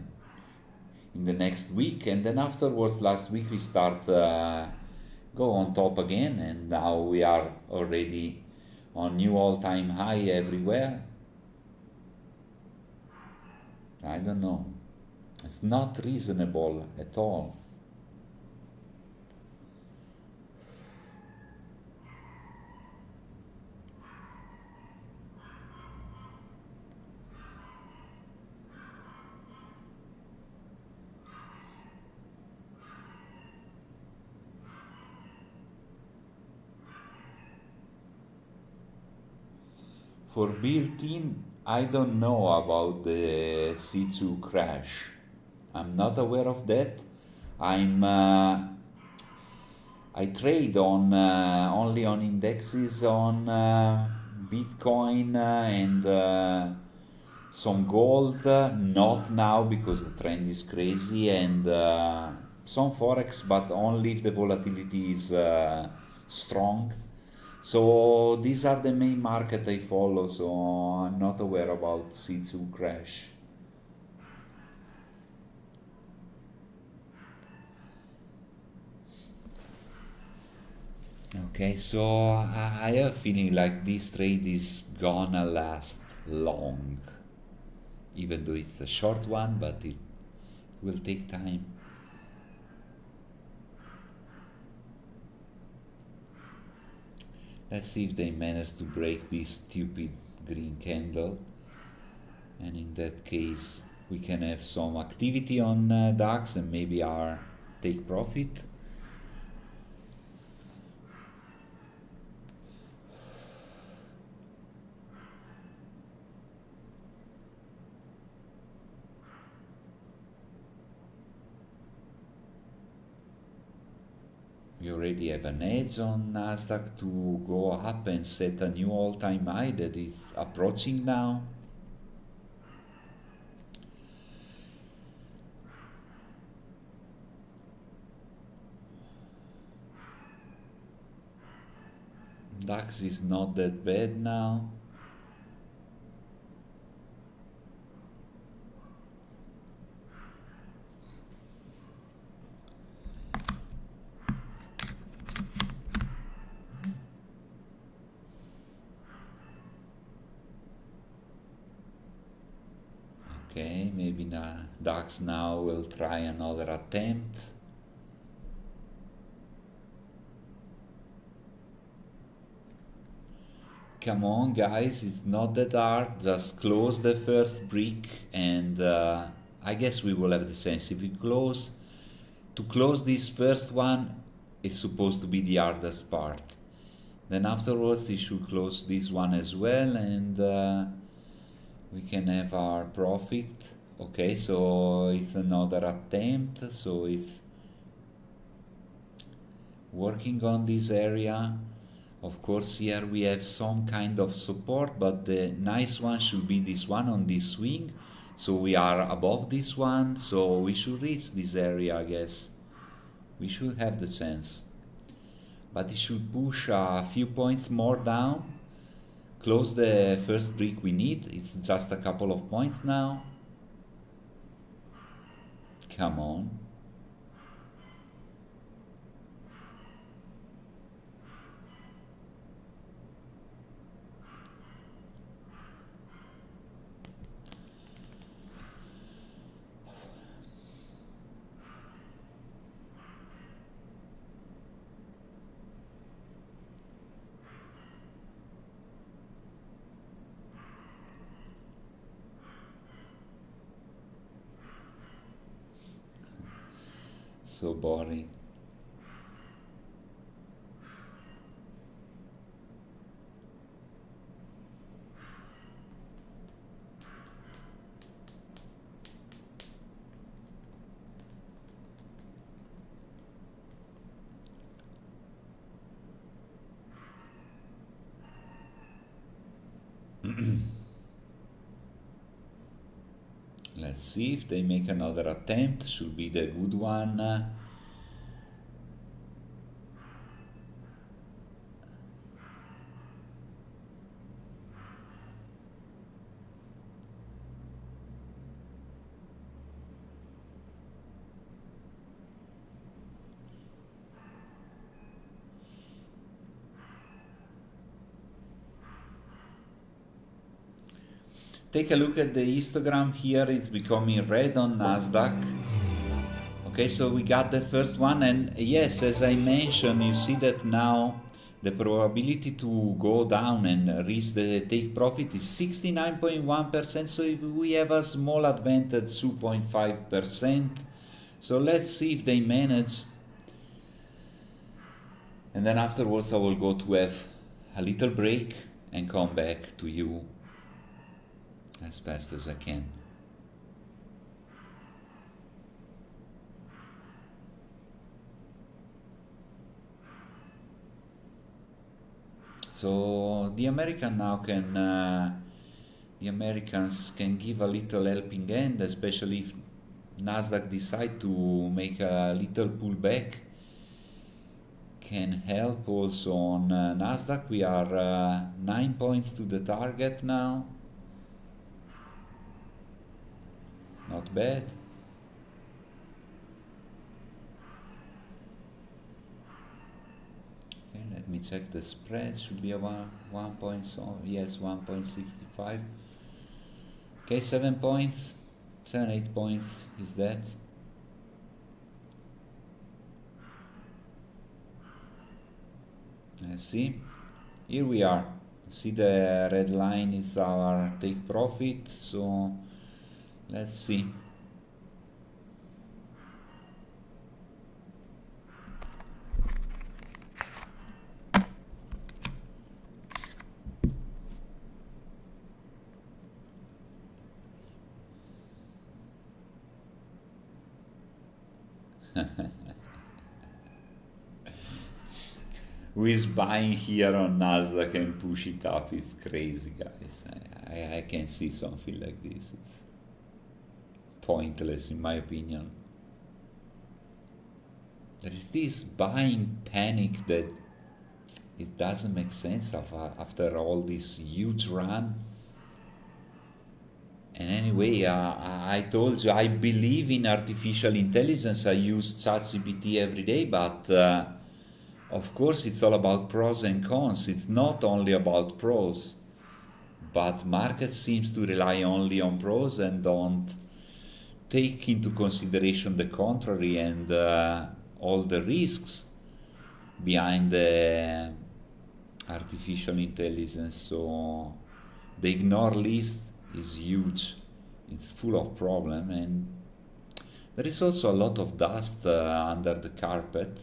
next week, and then afterwards, last week we start go on top again, and now we are already on new all-time high everywhere. I don't know. It's not reasonable at all. For built-in, I don't know about the C2 crash. I'm not aware of that. I trade on only on indexes on Bitcoin and some gold. Not now, because the trend is crazy, and some forex, but only if the volatility is strong. So these are the main market I follow, so I'm not aware about C2 crash. Okay, so I have a feeling like this trade is gonna last long, even though it's a short one, but it will take time. Let's see if they manage to break this stupid green candle, and in that case we can have some activity on DAX and maybe our take profit. We already have an edge on Nasdaq to go up and set a new all-time high that is approaching now. DAX is not that bad now. Okay, maybe DAX now will try another attempt. Come on, guys, it's not that hard. Just close the first brick, and I guess we will have the sense. If we close, to close this first one is supposed to be the hardest part. Then afterwards, we should close this one as well, and we can have our profit. Okay, so it's another attempt. So it's working on this area. Of course, here we have some kind of support, but the nice one should be this one on this swing. So we are above this one, so we should reach this area, I guess. We should have the sense. But it should push a few points more down. Close the first brick we need. It's just a couple of points now. Come on. So boring. Let's see if they make another attempt. Should be the good one. Take a look at the histogram here. It's becoming red on Nasdaq. Okay, so we got the first one, and yes, as I mentioned, you see that now the probability to go down and reach the take profit is 69.1%, so we have a small advantage, 2.5%. So let's see if they manage, and then afterwards I will go to have a little break and come back to you as fast as I can. So the American now can, the Americans can give a little helping hand, especially if Nasdaq decide to make a little pullback. Can help also on Nasdaq. We are 9 points to the target now. Not bad. Okay, let me check the spread. Should be about 1 point, so yes, 1.65. Okay, 7 points, 8 points is that. Let's see. Here we are. See the red line is our take profit, so let's see. Who is buying here on Nasdaq and push it up? It's crazy, guys. I can't see something like this. It's pointless in my opinion. There is this buying panic that it doesn't make sense after all this huge run. And anyway, I told you I believe in artificial intelligence. I use ChatGPT every day, but of course it's all about pros and cons. It's not only about pros, but market seems to rely only on pros and don't take into consideration the contrary and all the risks behind the artificial intelligence. So the ignore list is huge, it's full of problem, and there is also a lot of dust under the carpet.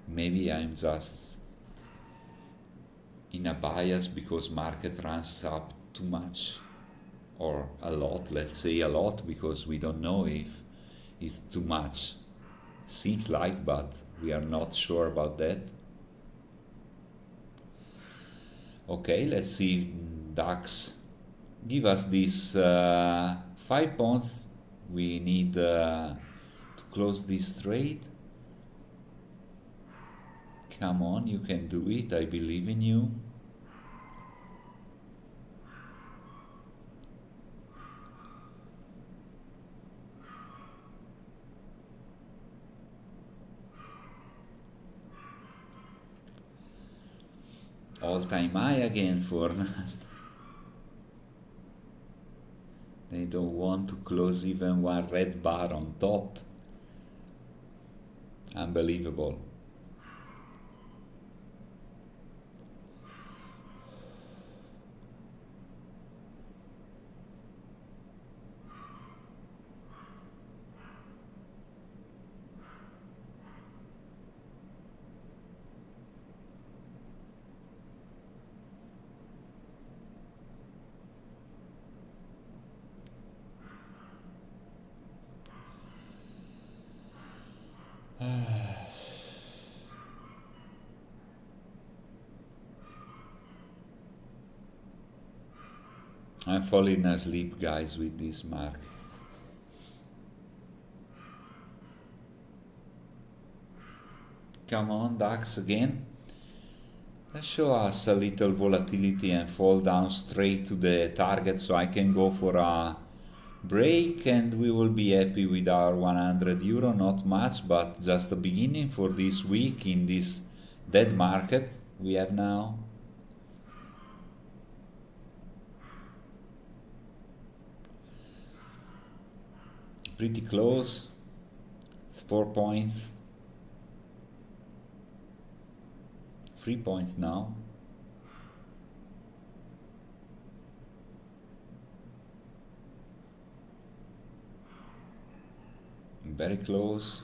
Maybe I'm just in a bias because market runs up too much or a lot, let's say a lot, because we don't know if it's too much. Seems like, but we are not sure about that. Okay, let's see if DAX give us this 5 points. We need to close this trade. Come on, you can do it. I believe in you. All-time high again for Nasdaq. They don't want to close even one red bar on top. Unbelievable. I'm falling asleep, guys, with this mark. Come on, DAX again. Let's show us a little volatility and fall down straight to the target so I can go for a break and we will be happy with our 100 euro. Not much, but just the beginning for this week in this dead market we have now. Pretty close. It's 4 points. 3 points now. Very close.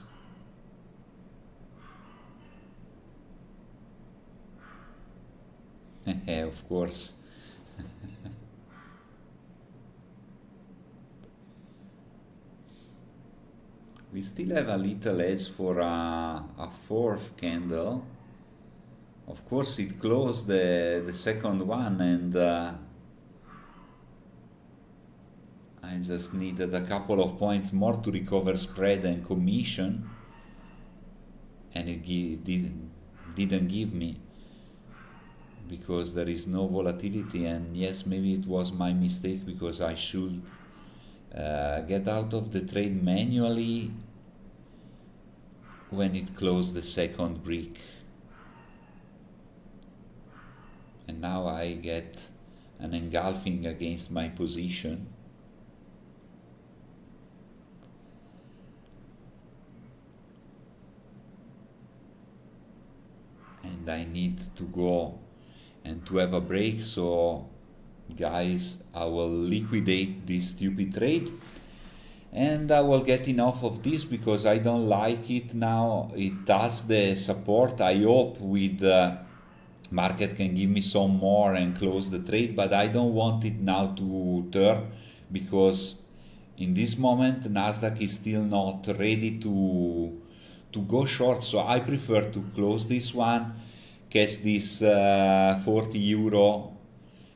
Of course. We still have a little edge for a fourth candle. Of course it closed the second one, and I just needed a couple of points more to recover spread and commission, and it didn't give me because there is no volatility. And yes, maybe it was my mistake because I should get out of the trade manually when it closed the second brick. And now I get an engulfing against my position. And I need to go and to have a break. So guys, I will liquidate this stupid trade and I will get enough of this because I don't like it now. It touched the support. I hope with market can give me some more and close the trade, but I don't want it now to turn because in this moment Nasdaq is still not ready to go short. So I prefer to close this one, catch this 40 euro.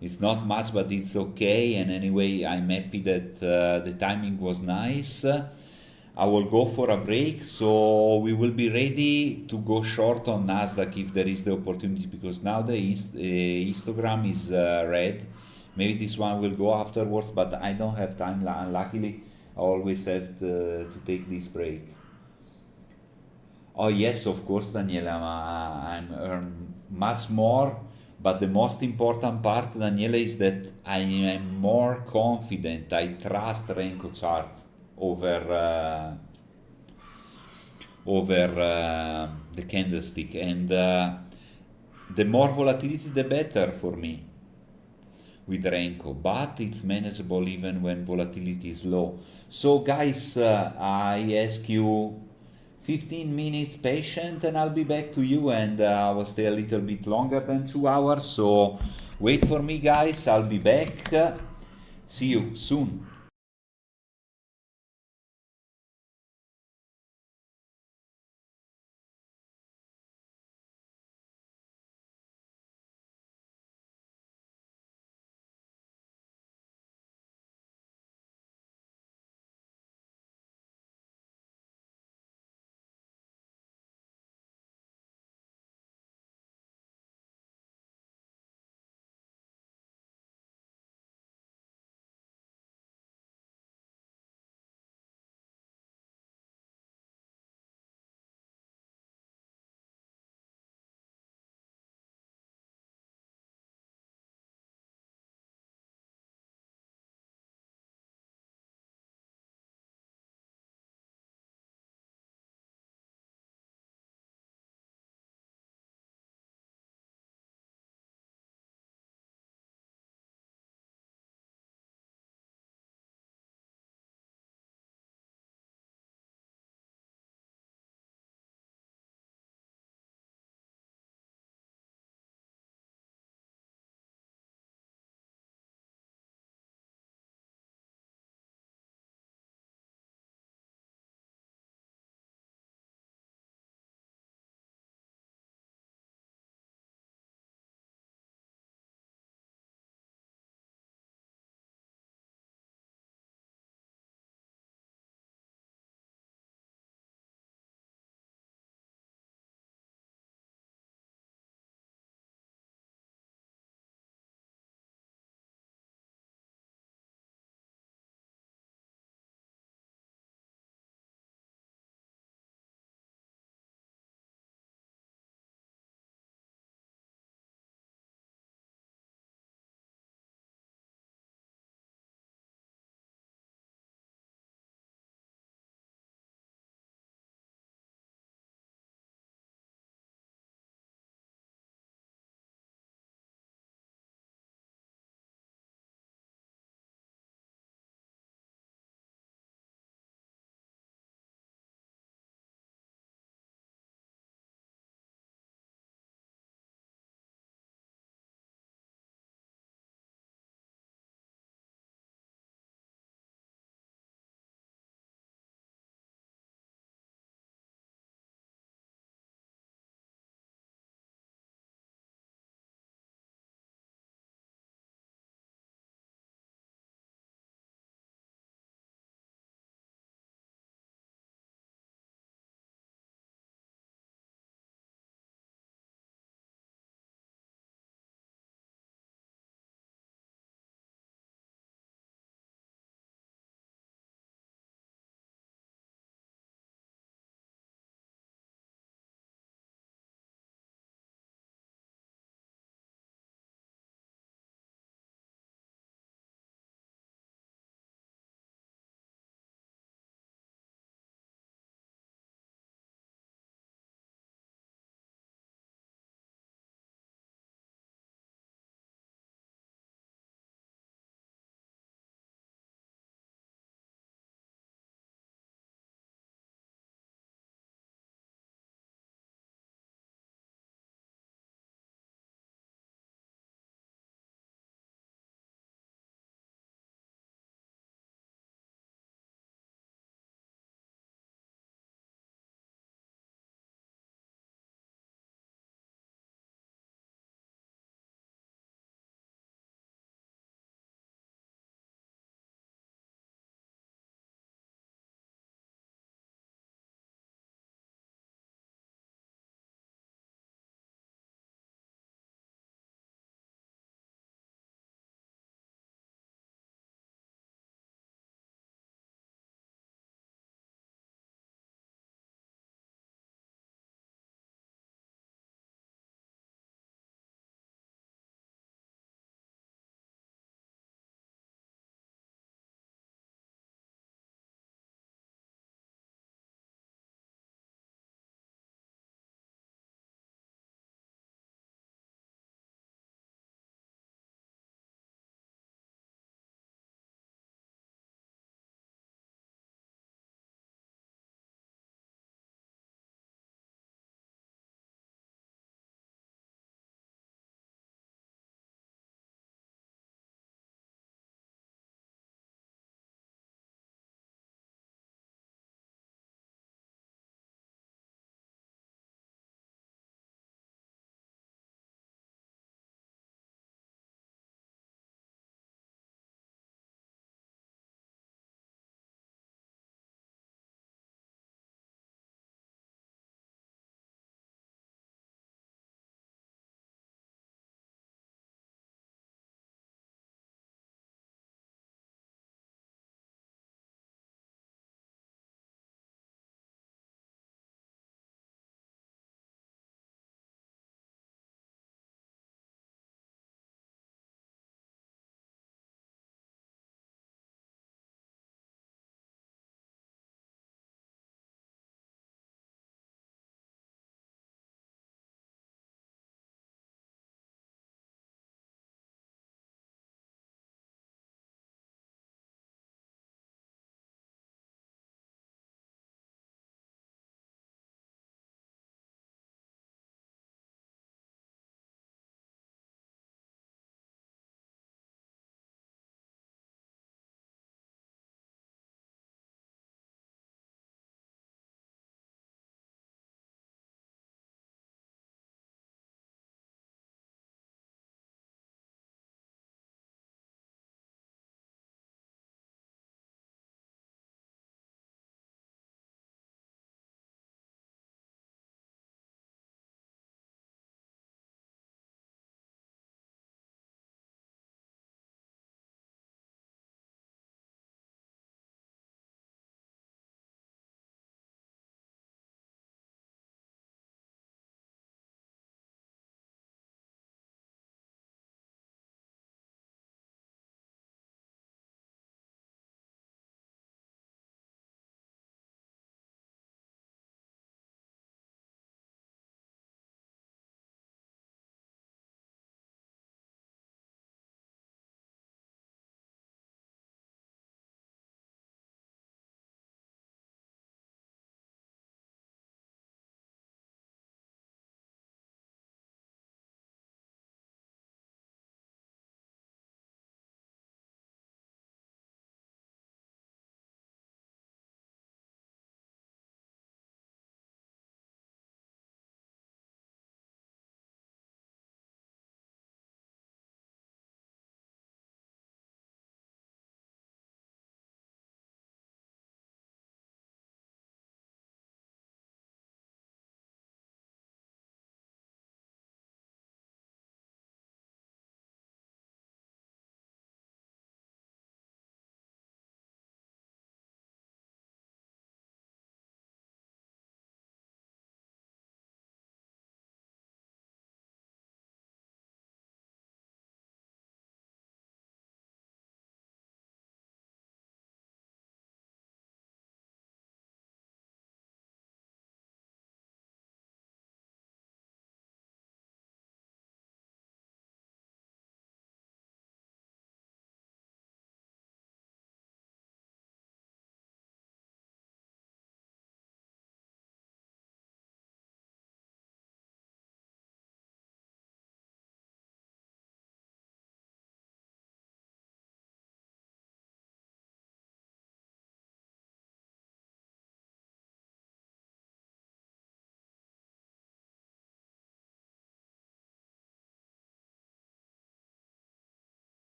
It's not much, but it's okay. And anyway, I'm happy that the timing was nice. I will go for a break, so we will be ready to go short on Nasdaq if there is the opportunity, because now the histogram is red. Maybe this one will go afterwards, but I don't have time. Luckily, I always have to take this break. Oh yes, of course, Daniela, I'm earn much more, but the most important part, Daniela, is that I am more confident. I trust Renko chart over the candlestick, and the more volatility the better for me with Renko, but it's manageable even when volatility is low. So guys, I ask you 15 minutes patient and I'll be back to you, and I will stay a little bit longer than 2 hours, so wait for me guys, I'll be back. See you soon.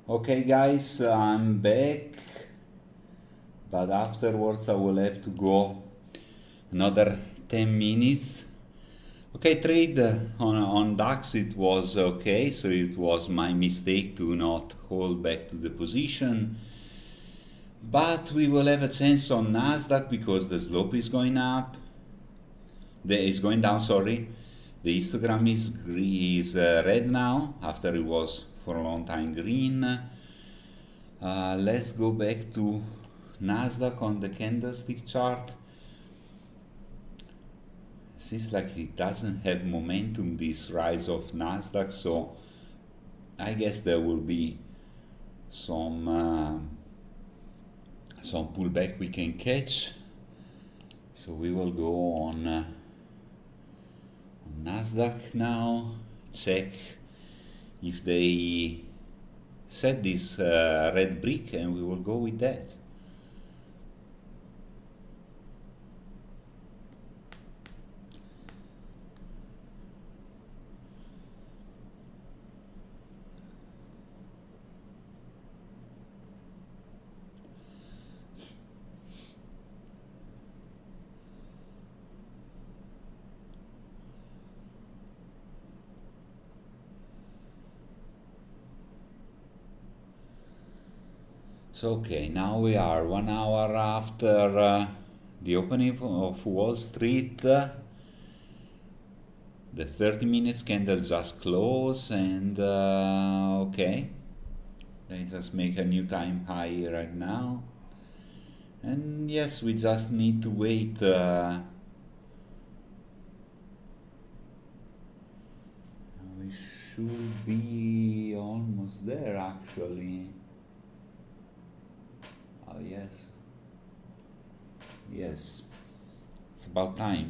Okay guys, I'm back, but afterwards I will have to go another 10 minutes. Okay, trade on DAX, it was okay, so it was my mistake to not hold back to the position. But we will have a chance on Nasdaq because the slope is going up. Is going down, sorry. The histogram is red now, after it was for a long time green. Let's go back to Nasdaq on the candlestick chart. Seems like it doesn't have momentum, this rise of Nasdaq, so I guess there will be some pullback we can catch. So we will go on Nasdaq now, check if they set this red brick, and we will go with that. So okay, now we are 1 hour after the opening of Wall Street. The 30 minutes candle just closed, and okay, they just make a new time high right now. And yes, we just need to wait. We should be almost there actually. Oh yes, yes, it's about time.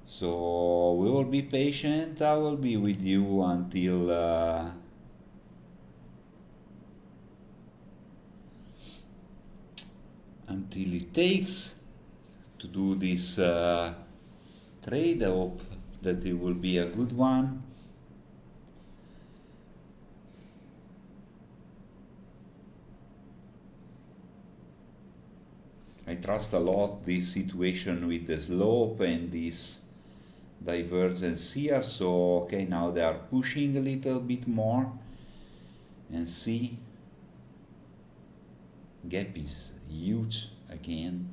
So we will be patient. I will be with you until it takes to do this trade. I hope that it will be a good one. I trust a lot this situation with the slope and this divergence here. So okay, now they are pushing a little bit more, and see, gap is huge again,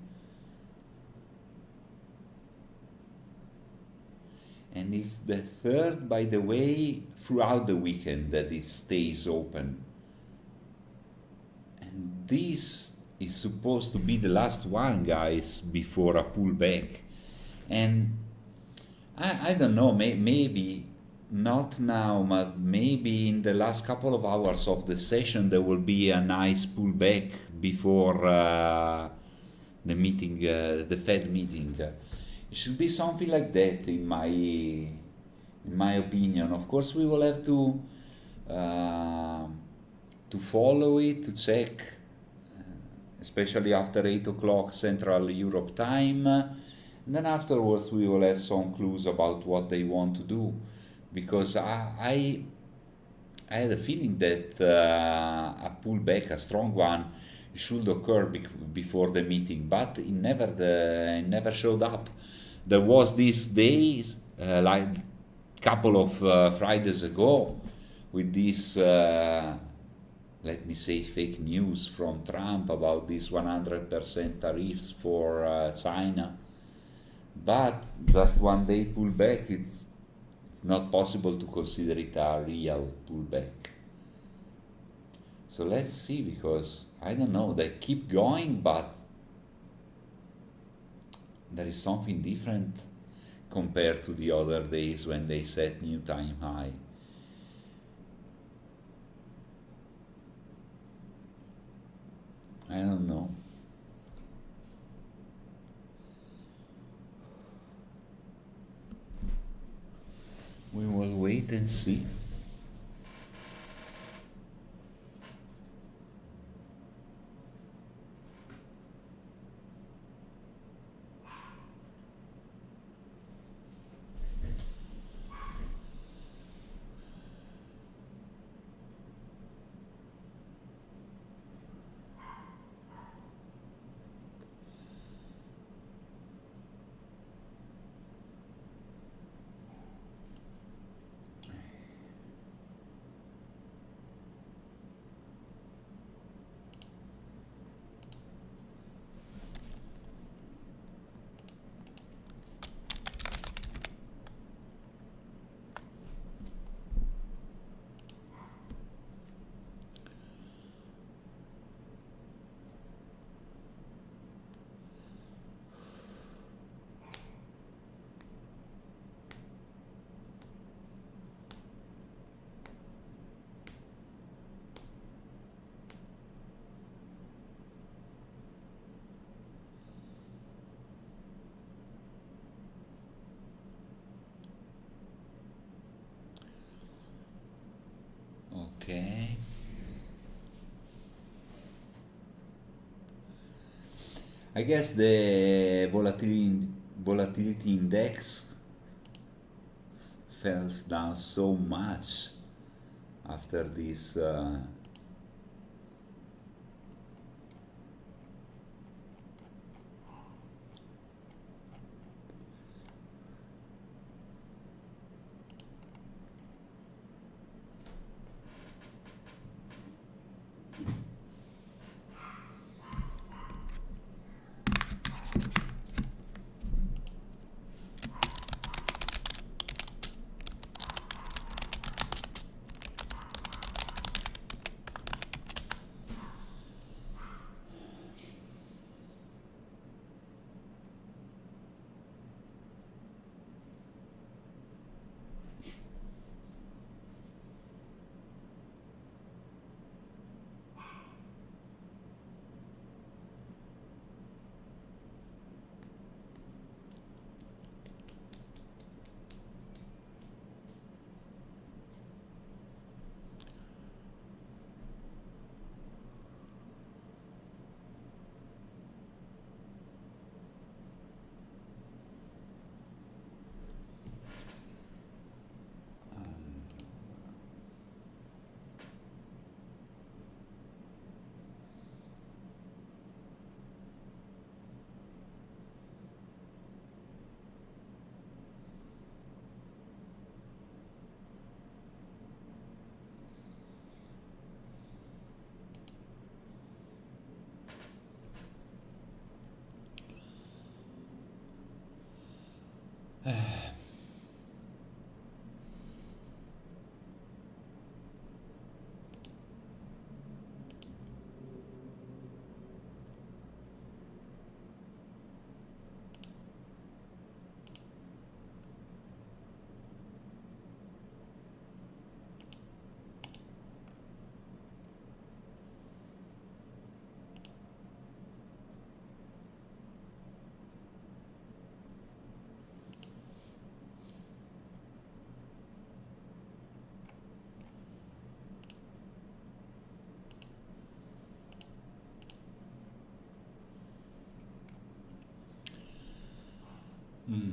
and it's the third, by the way, throughout the weekend that it stays open, and this is supposed to be the last one, guys, before a pullback. And I don't know, maybe not now, but maybe in the last couple of hours of the session there will be a nice pullback before the meeting, the Fed meeting. It should be something like that, in my opinion. Of course, we will have to follow it, to check, especially after 8 o'clock Central Europe time. And then afterwards we will have some clues about what they want to do, because I had a feeling that a pullback, a strong one, should occur before the meeting, but it never showed up. There was this day, like couple of Fridays ago, with this let me say fake news from Trump about these 100% tariffs for China. But just one day pullback, it's not possible to consider it a real pullback. So let's see, because I don't know, they keep going, but there is something different compared to the other days when they set new time high. I don't know. We will wait and see. Okay. I guess the volatility index fell down so much after this. Hmm.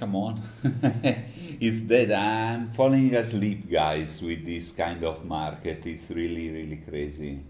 Come on. It's dead. I'm falling asleep, guys, with this kind of market. It's really, really crazy.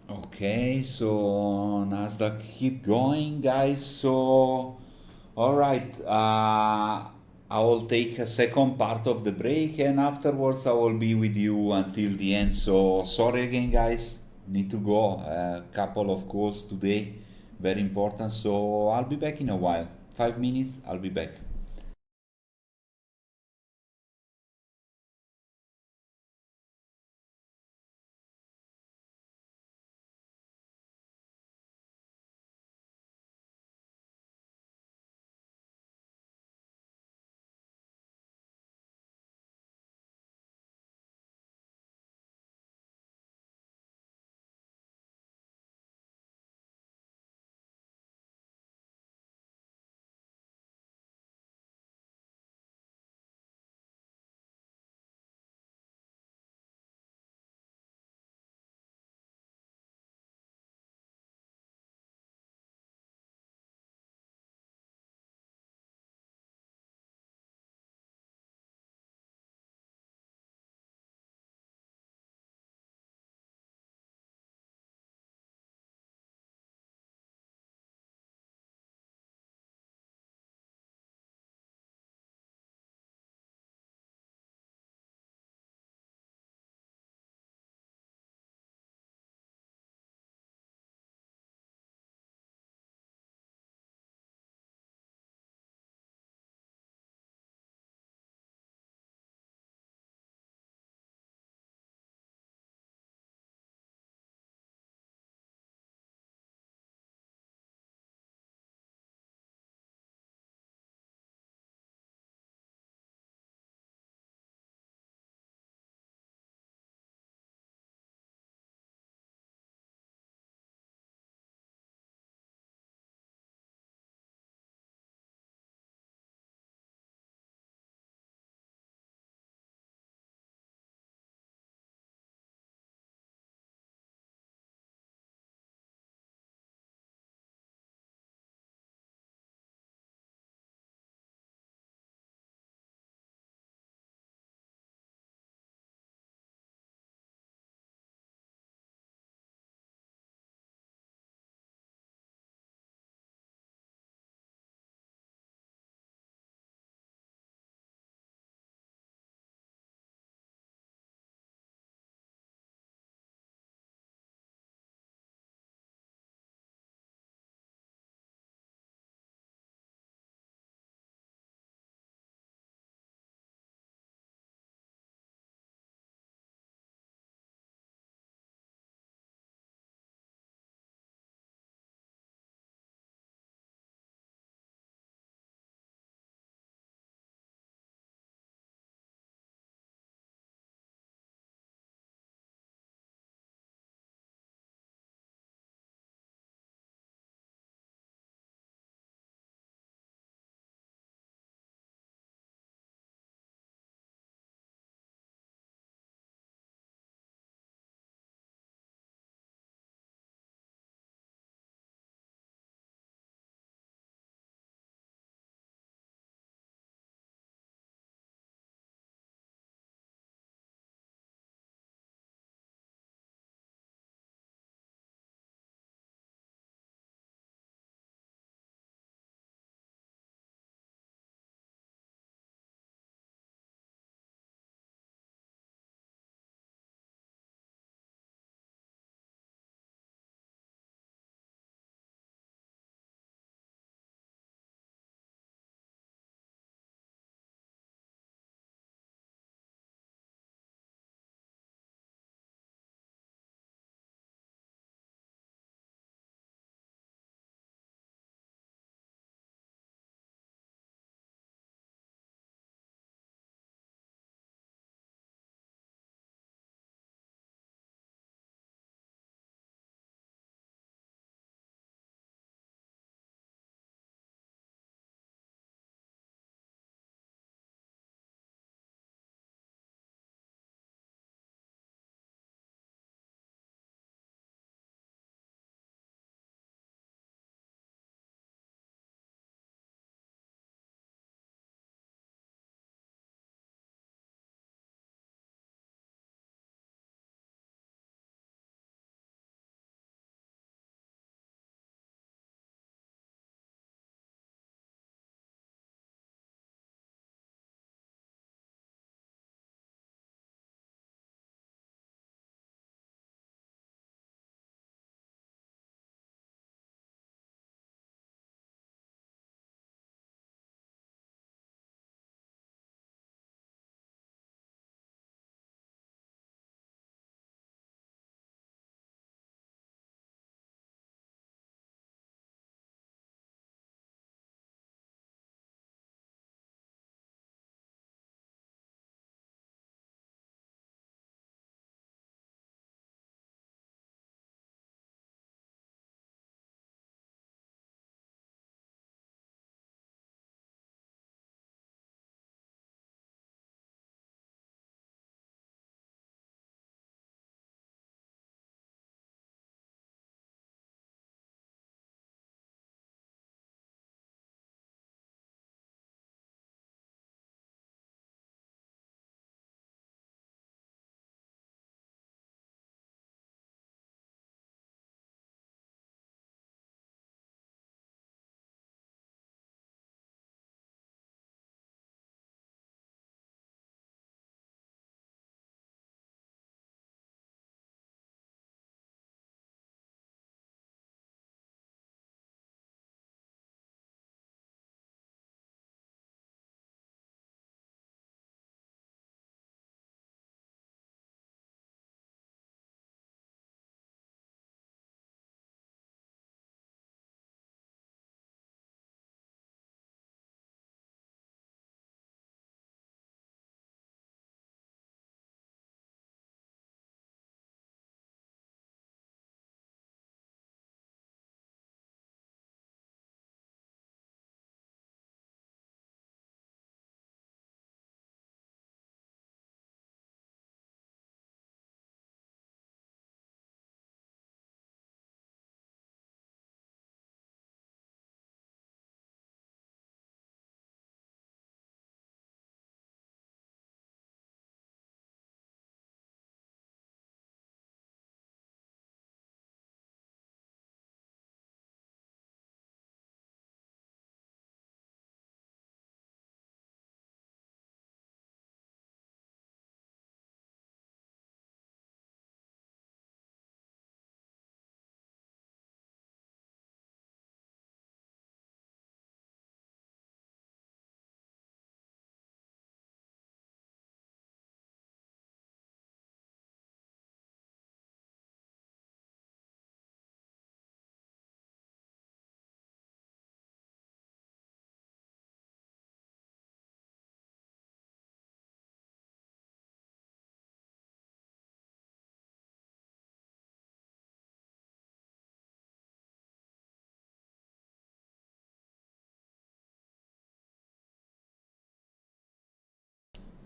Okay, so Nasdaq keep going, guys. So, all right, I will take a second part of the break, and afterwards I will be with you until the end. So, sorry again, guys. Need to go. A couple of calls today, very important. So, I'll be back in a while. 5 minutes, I'll be back.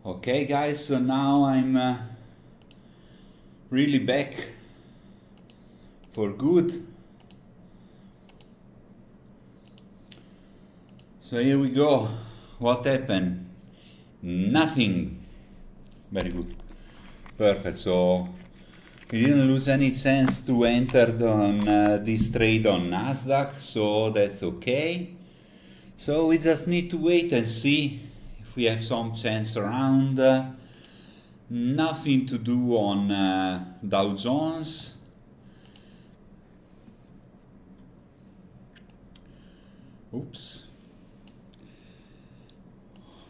Okay guys, so now I'm really back for good. So here we go. What happened? Nothing. Very good. Perfect. So we didn't lose any chance to enter on this trade on Nasdaq, so that's okay. So we just need to wait and see if we have some chance around. Nothing to do on Dow Jones. Oops.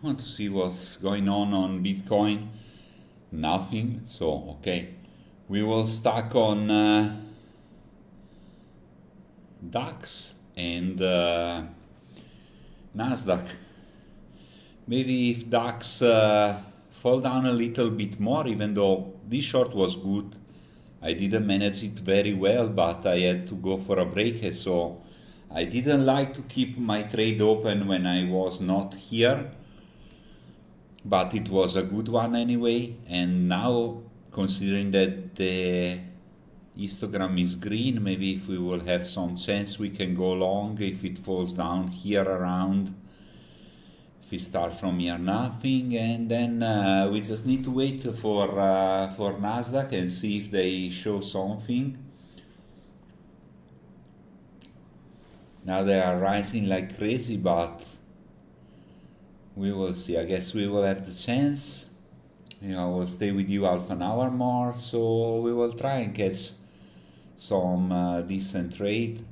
I want to see what's going on Bitcoin. Nothing. So okay, we will stuck on DAX and Nasdaq. Maybe if DAX fall down a little bit more, even though this short was good, I didn't manage it very well, but I had to go for a break, so I didn't like to keep my trade open when I was not here, but it was a good one anyway. And now, considering that the histogram is green, maybe if we will have some chance we can go long if it falls down here around. If we start from here, nothing, and then we just need to wait for Nasdaq and see if they show something. Now they are rising like crazy, but we will see. I guess we will have the chance. I will stay with you half an hour more, so we will try and catch some decent trade.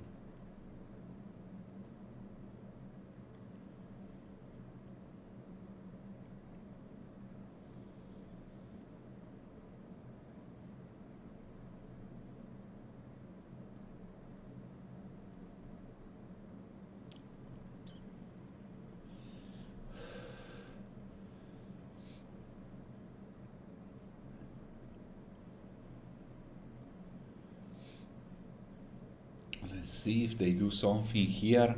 Let's see if they do something here.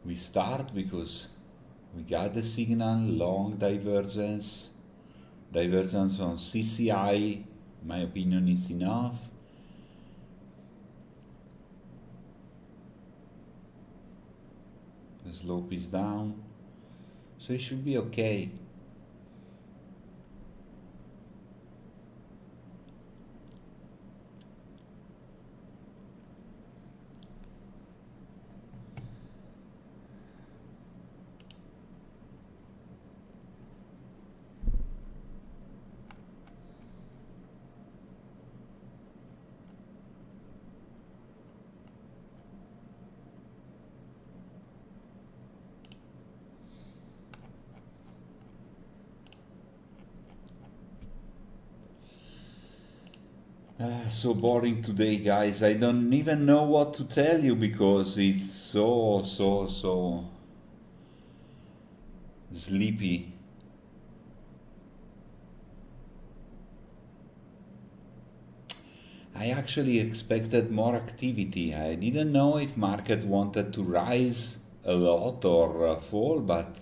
We start because we got the signal, long divergence on CCI, in my opinion is enough. The slope is down, so it should be okay. So boring today, guys. I don't even know what to tell you because it's so sleepy. I actually expected more activity. I didn't know if market wanted to rise a lot or fall, but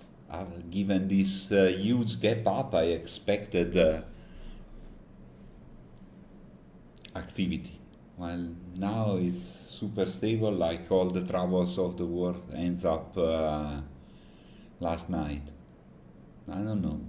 given this huge gap up, I expected activity. Well, now it's super stable, like all the troubles of the world ends up last night. I don't know.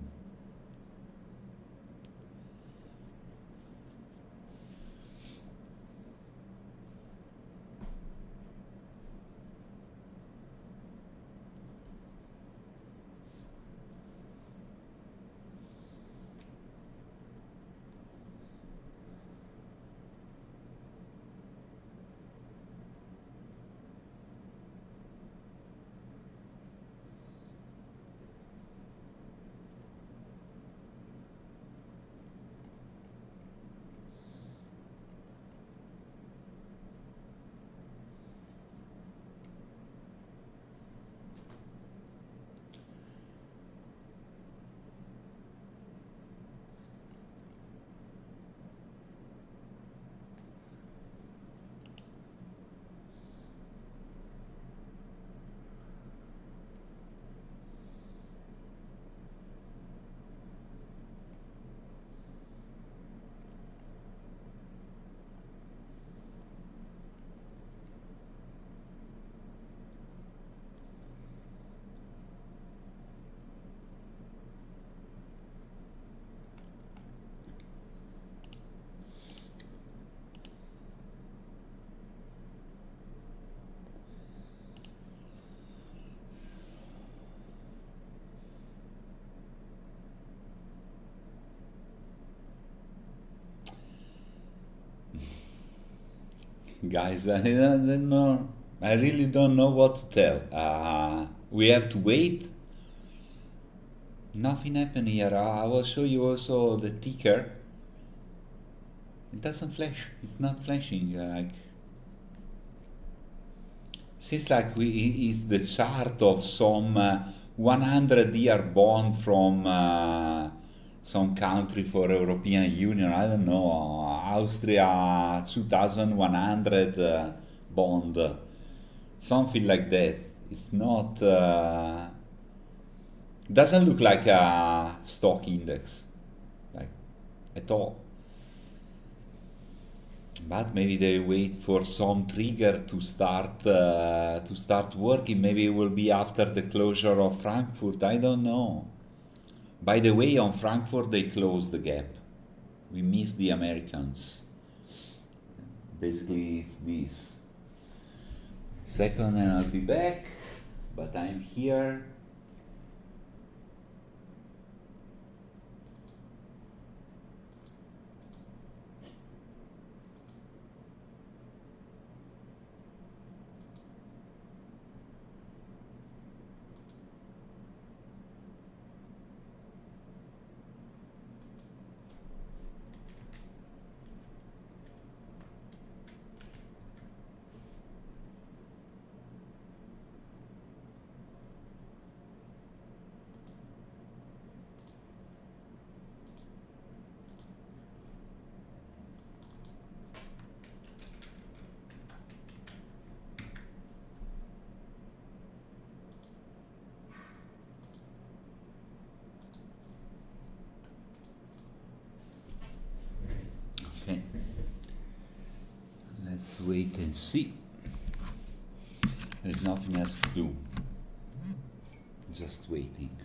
Guys, I don't know. I really don't know what to tell. We have to wait. Nothing happened here. I will show you also the ticker. It doesn't flash. It's not flashing. Like, seems like it's the chart of some 100-year bond from some country for European Union. I don't know, Austria 2100 bond, something like that. It's not. Doesn't look like a stock index, like at all. But maybe they wait for some trigger to start working. Maybe it will be after the closure of Frankfurt. I don't know. By the way, on Frankfurt they closed the gap. We missed the Americans. Basically, it's this. Second, and I'll be back. But I'm here. Okay. Let's wait and see. There's nothing else to do. Just waiting.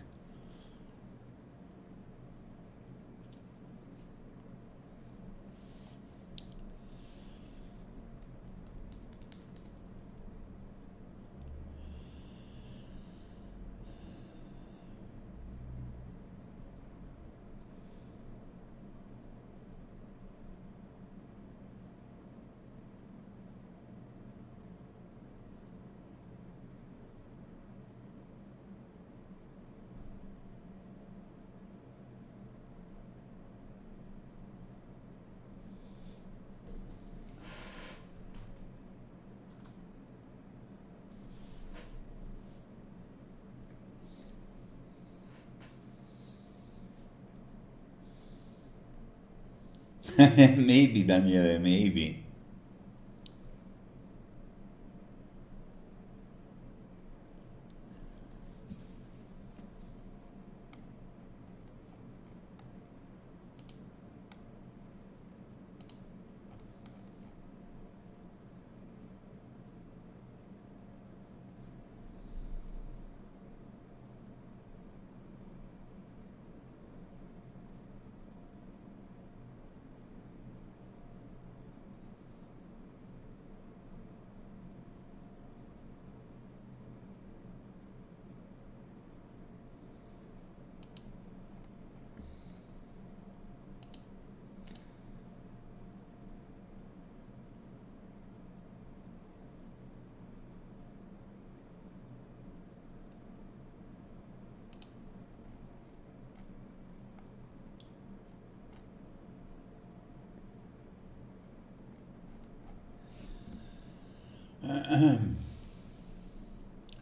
Maybe, Daniele, maybe.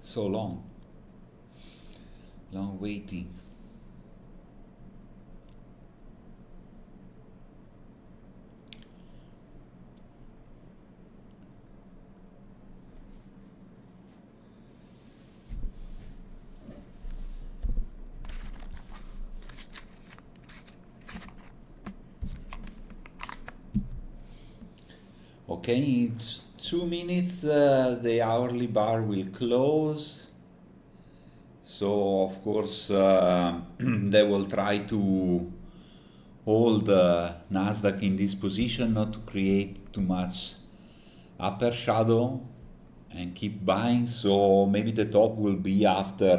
So long waiting. Okay, in 2 minutes the hourly bar will close. So of course they will try to hold Nasdaq in this position, not to create too much upper shadow, and keep buying. So maybe the top will be after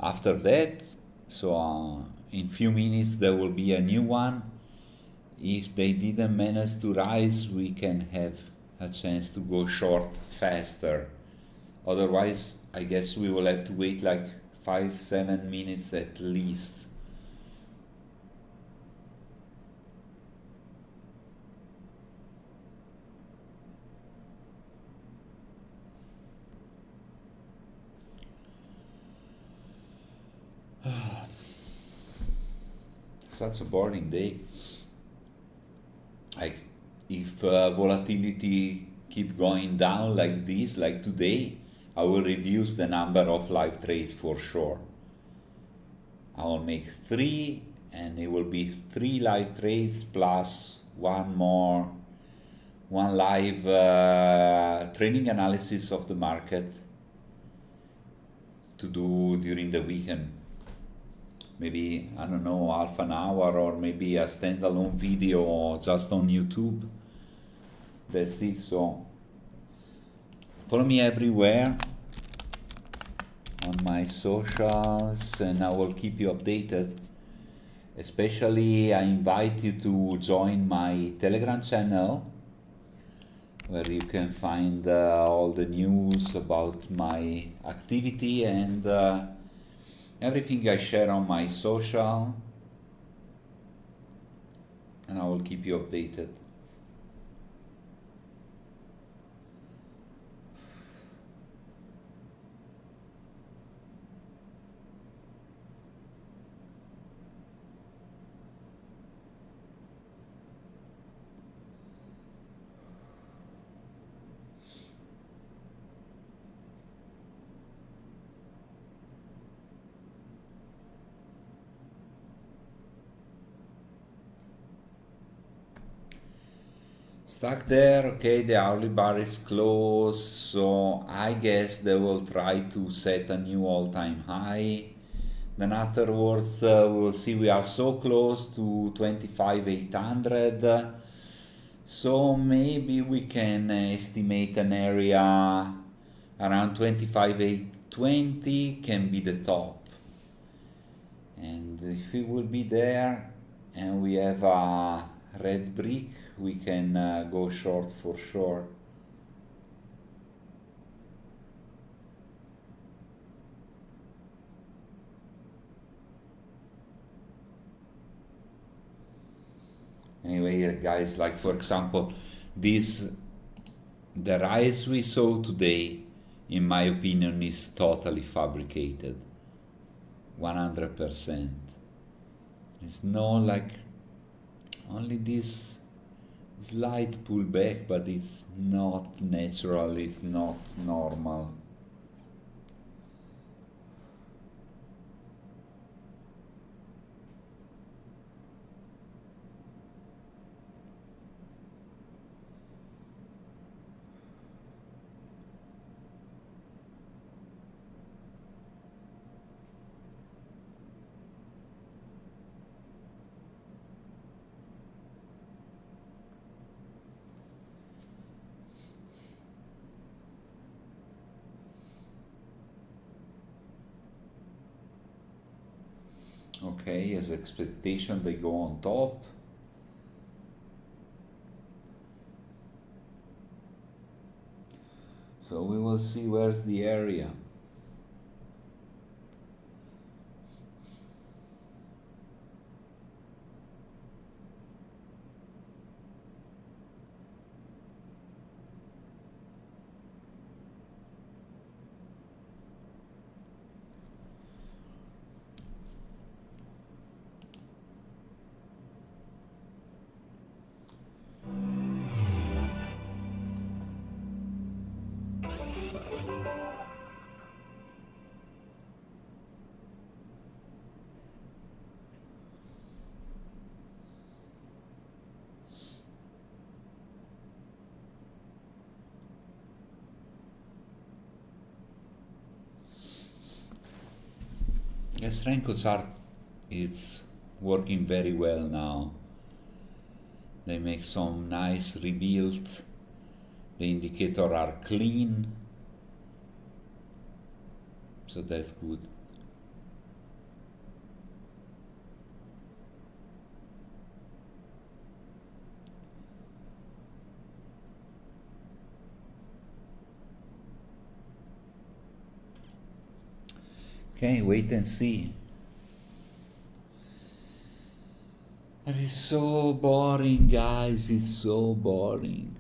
that. So in few minutes there will be a new one, If they didn't manage to rise, we can have a chance to go short faster. Otherwise, I guess we will have to wait like 5-7 minutes at least. Such a boring day. Like, if volatility keep going down like this, like today, I will reduce the number of live trades for sure. I will make 3, and it will be 3 live trades plus one live trading analysis of the market to do during the weekend. Maybe, I don't know, half an hour, or maybe a standalone video just on YouTube. That's it. So follow me everywhere on my socials, and I will keep you updated. Especially, I invite you to join my Telegram channel, where you can find all the news about my activity and everything I share on my social, and I will keep you updated. Stuck there. Okay, the hourly bar is closed, so I guess they will try to set a new all-time high. Then afterwards we'll see. We are so close to 25,800, so maybe we can estimate an area around 25,820 can be the top, and if it will be there and we have a red brick, we can go short for sure. Anyway, guys, like for example, the rise we saw today, in my opinion, is totally fabricated. 100%. It's no like only this slight pullback, but it's not natural, it's not normal. Okay, as expectation, they go on top. So we will see where's the area. Yes, Renko chart, it's working very well now. They make some nice rebuild. The indicators are clean, so that's good. Okay, wait and see. It is so boring, guys, it's so boring.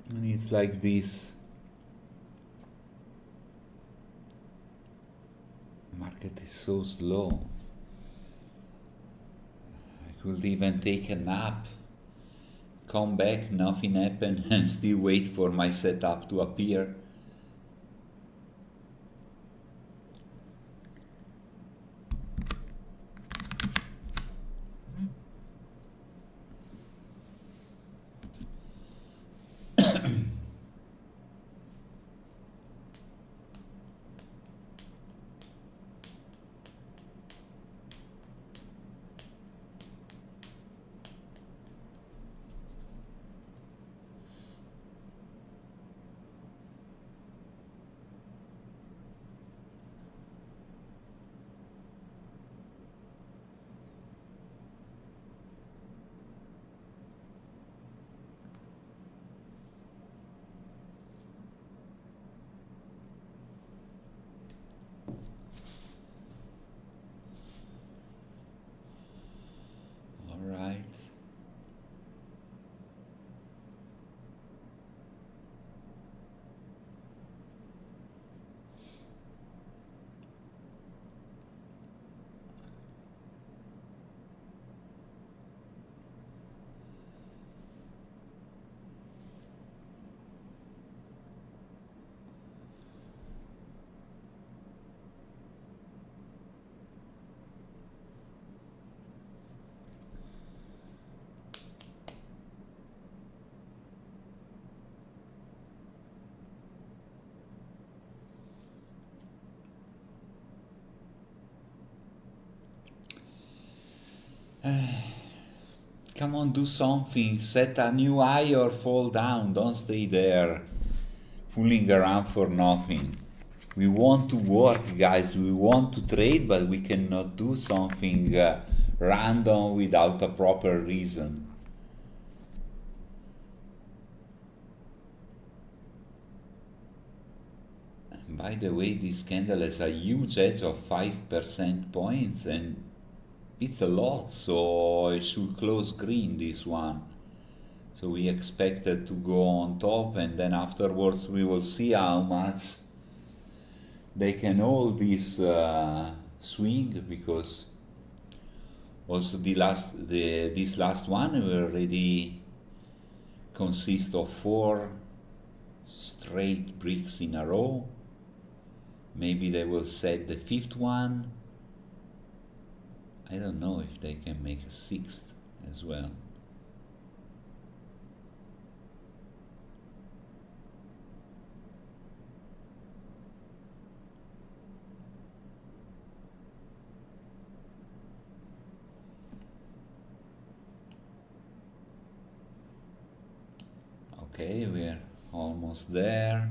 And it's like this. Market is so slow. I could even take a nap, come back, nothing happened, and still wait for my setup to appear. Alright. Come on, do something. Set a new high or fall down. Don't stay there fooling around for nothing. We want to work, guys. We want to trade, but we cannot do something random without a proper reason. By the way, this candle has a huge edge of 5% points, and it's a lot, so it should close green, this one. So we expected to go on top, and then afterwards we will see how much they can hold this swing, because also this last one will already consist of 4 straight bricks in a row. Maybe they will set the 5th one. I don't know if they can make a 6th as well. Okay, we're almost there.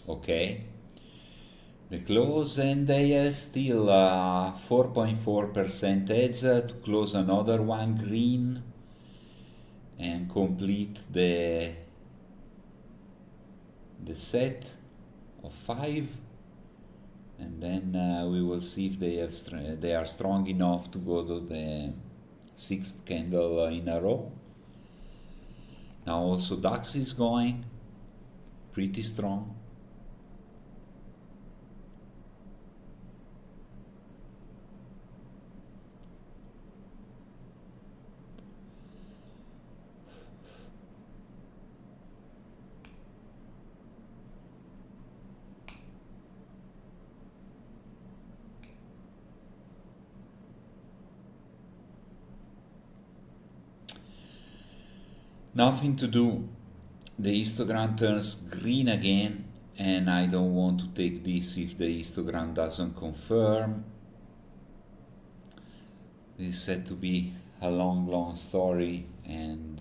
Okay, the close, and they are still 4.4% edge to close another one green and complete the set of 5, and then we will see if they are strong enough to go to the 6th candle in a row. Now also DAX is going pretty strong. Nothing to do. The histogram turns green again, and I don't want to take this if the histogram doesn't confirm. This is said to be a long story, and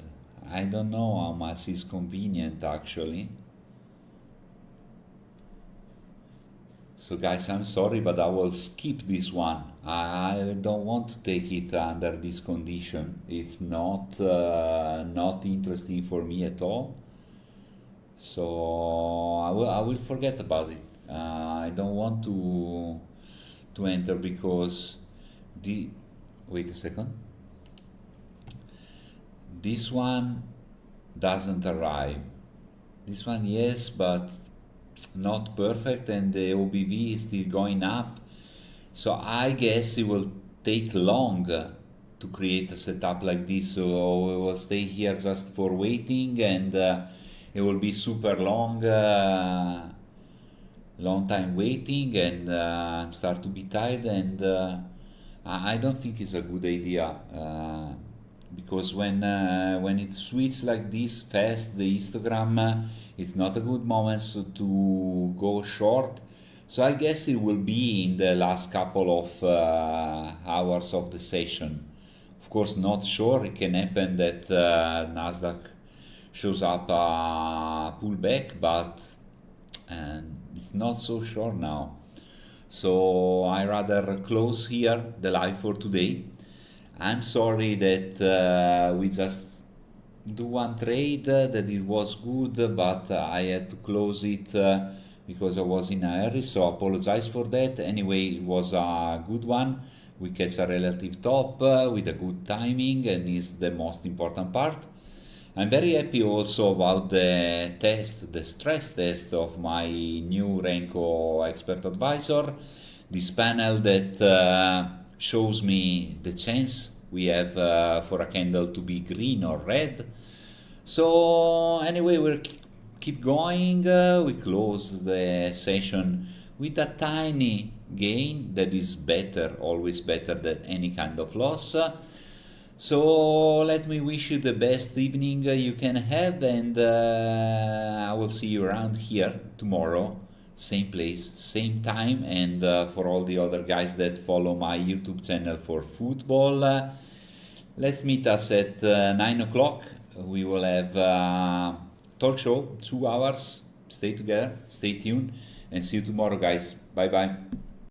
I don't know how much is convenient actually. So guys, I'm sorry, but I will skip this one. I don't want to take it under this condition. It's not interesting for me at all. So I will forget about it. I don't want to enter because the wait a second. This one doesn't arrive. This one yes, but not perfect, and the OBV is still going up. So I guess it will take long to create a setup like this. So we will stay here just for waiting, and it will be super long, long time waiting, and start to be tired. And I don't think it's a good idea. Because when it switches like this fast, the histogram, it's not a good moment to go short. So I guess it will be in the last couple of hours of the session. Of course, not sure. It can happen that Nasdaq shows up a pullback, but it's not so sure now. So I rather close here the live for today. I'm sorry that we just do one trade, that it was good, but I had to close it because I was in a hurry, so I apologize for that. Anyway, it was a good one. We catch a relative top with a good timing, and is the most important part. I'm very happy also about the test, the stress test of my new Renko expert advisor. This panel that shows me the chance we have for a candle to be green or red. So anyway, we'll keep going. We close the session with a tiny gain that is better, always better than any kind of loss. So let me wish you the best evening you can have, and I will see you around here tomorrow. Same place, same time, and for all the other guys that follow my YouTube channel for football, let's meet us at 9 o'clock. We will have a talk show, 2 hours. Stay together, stay tuned, and see you tomorrow, guys. Bye bye.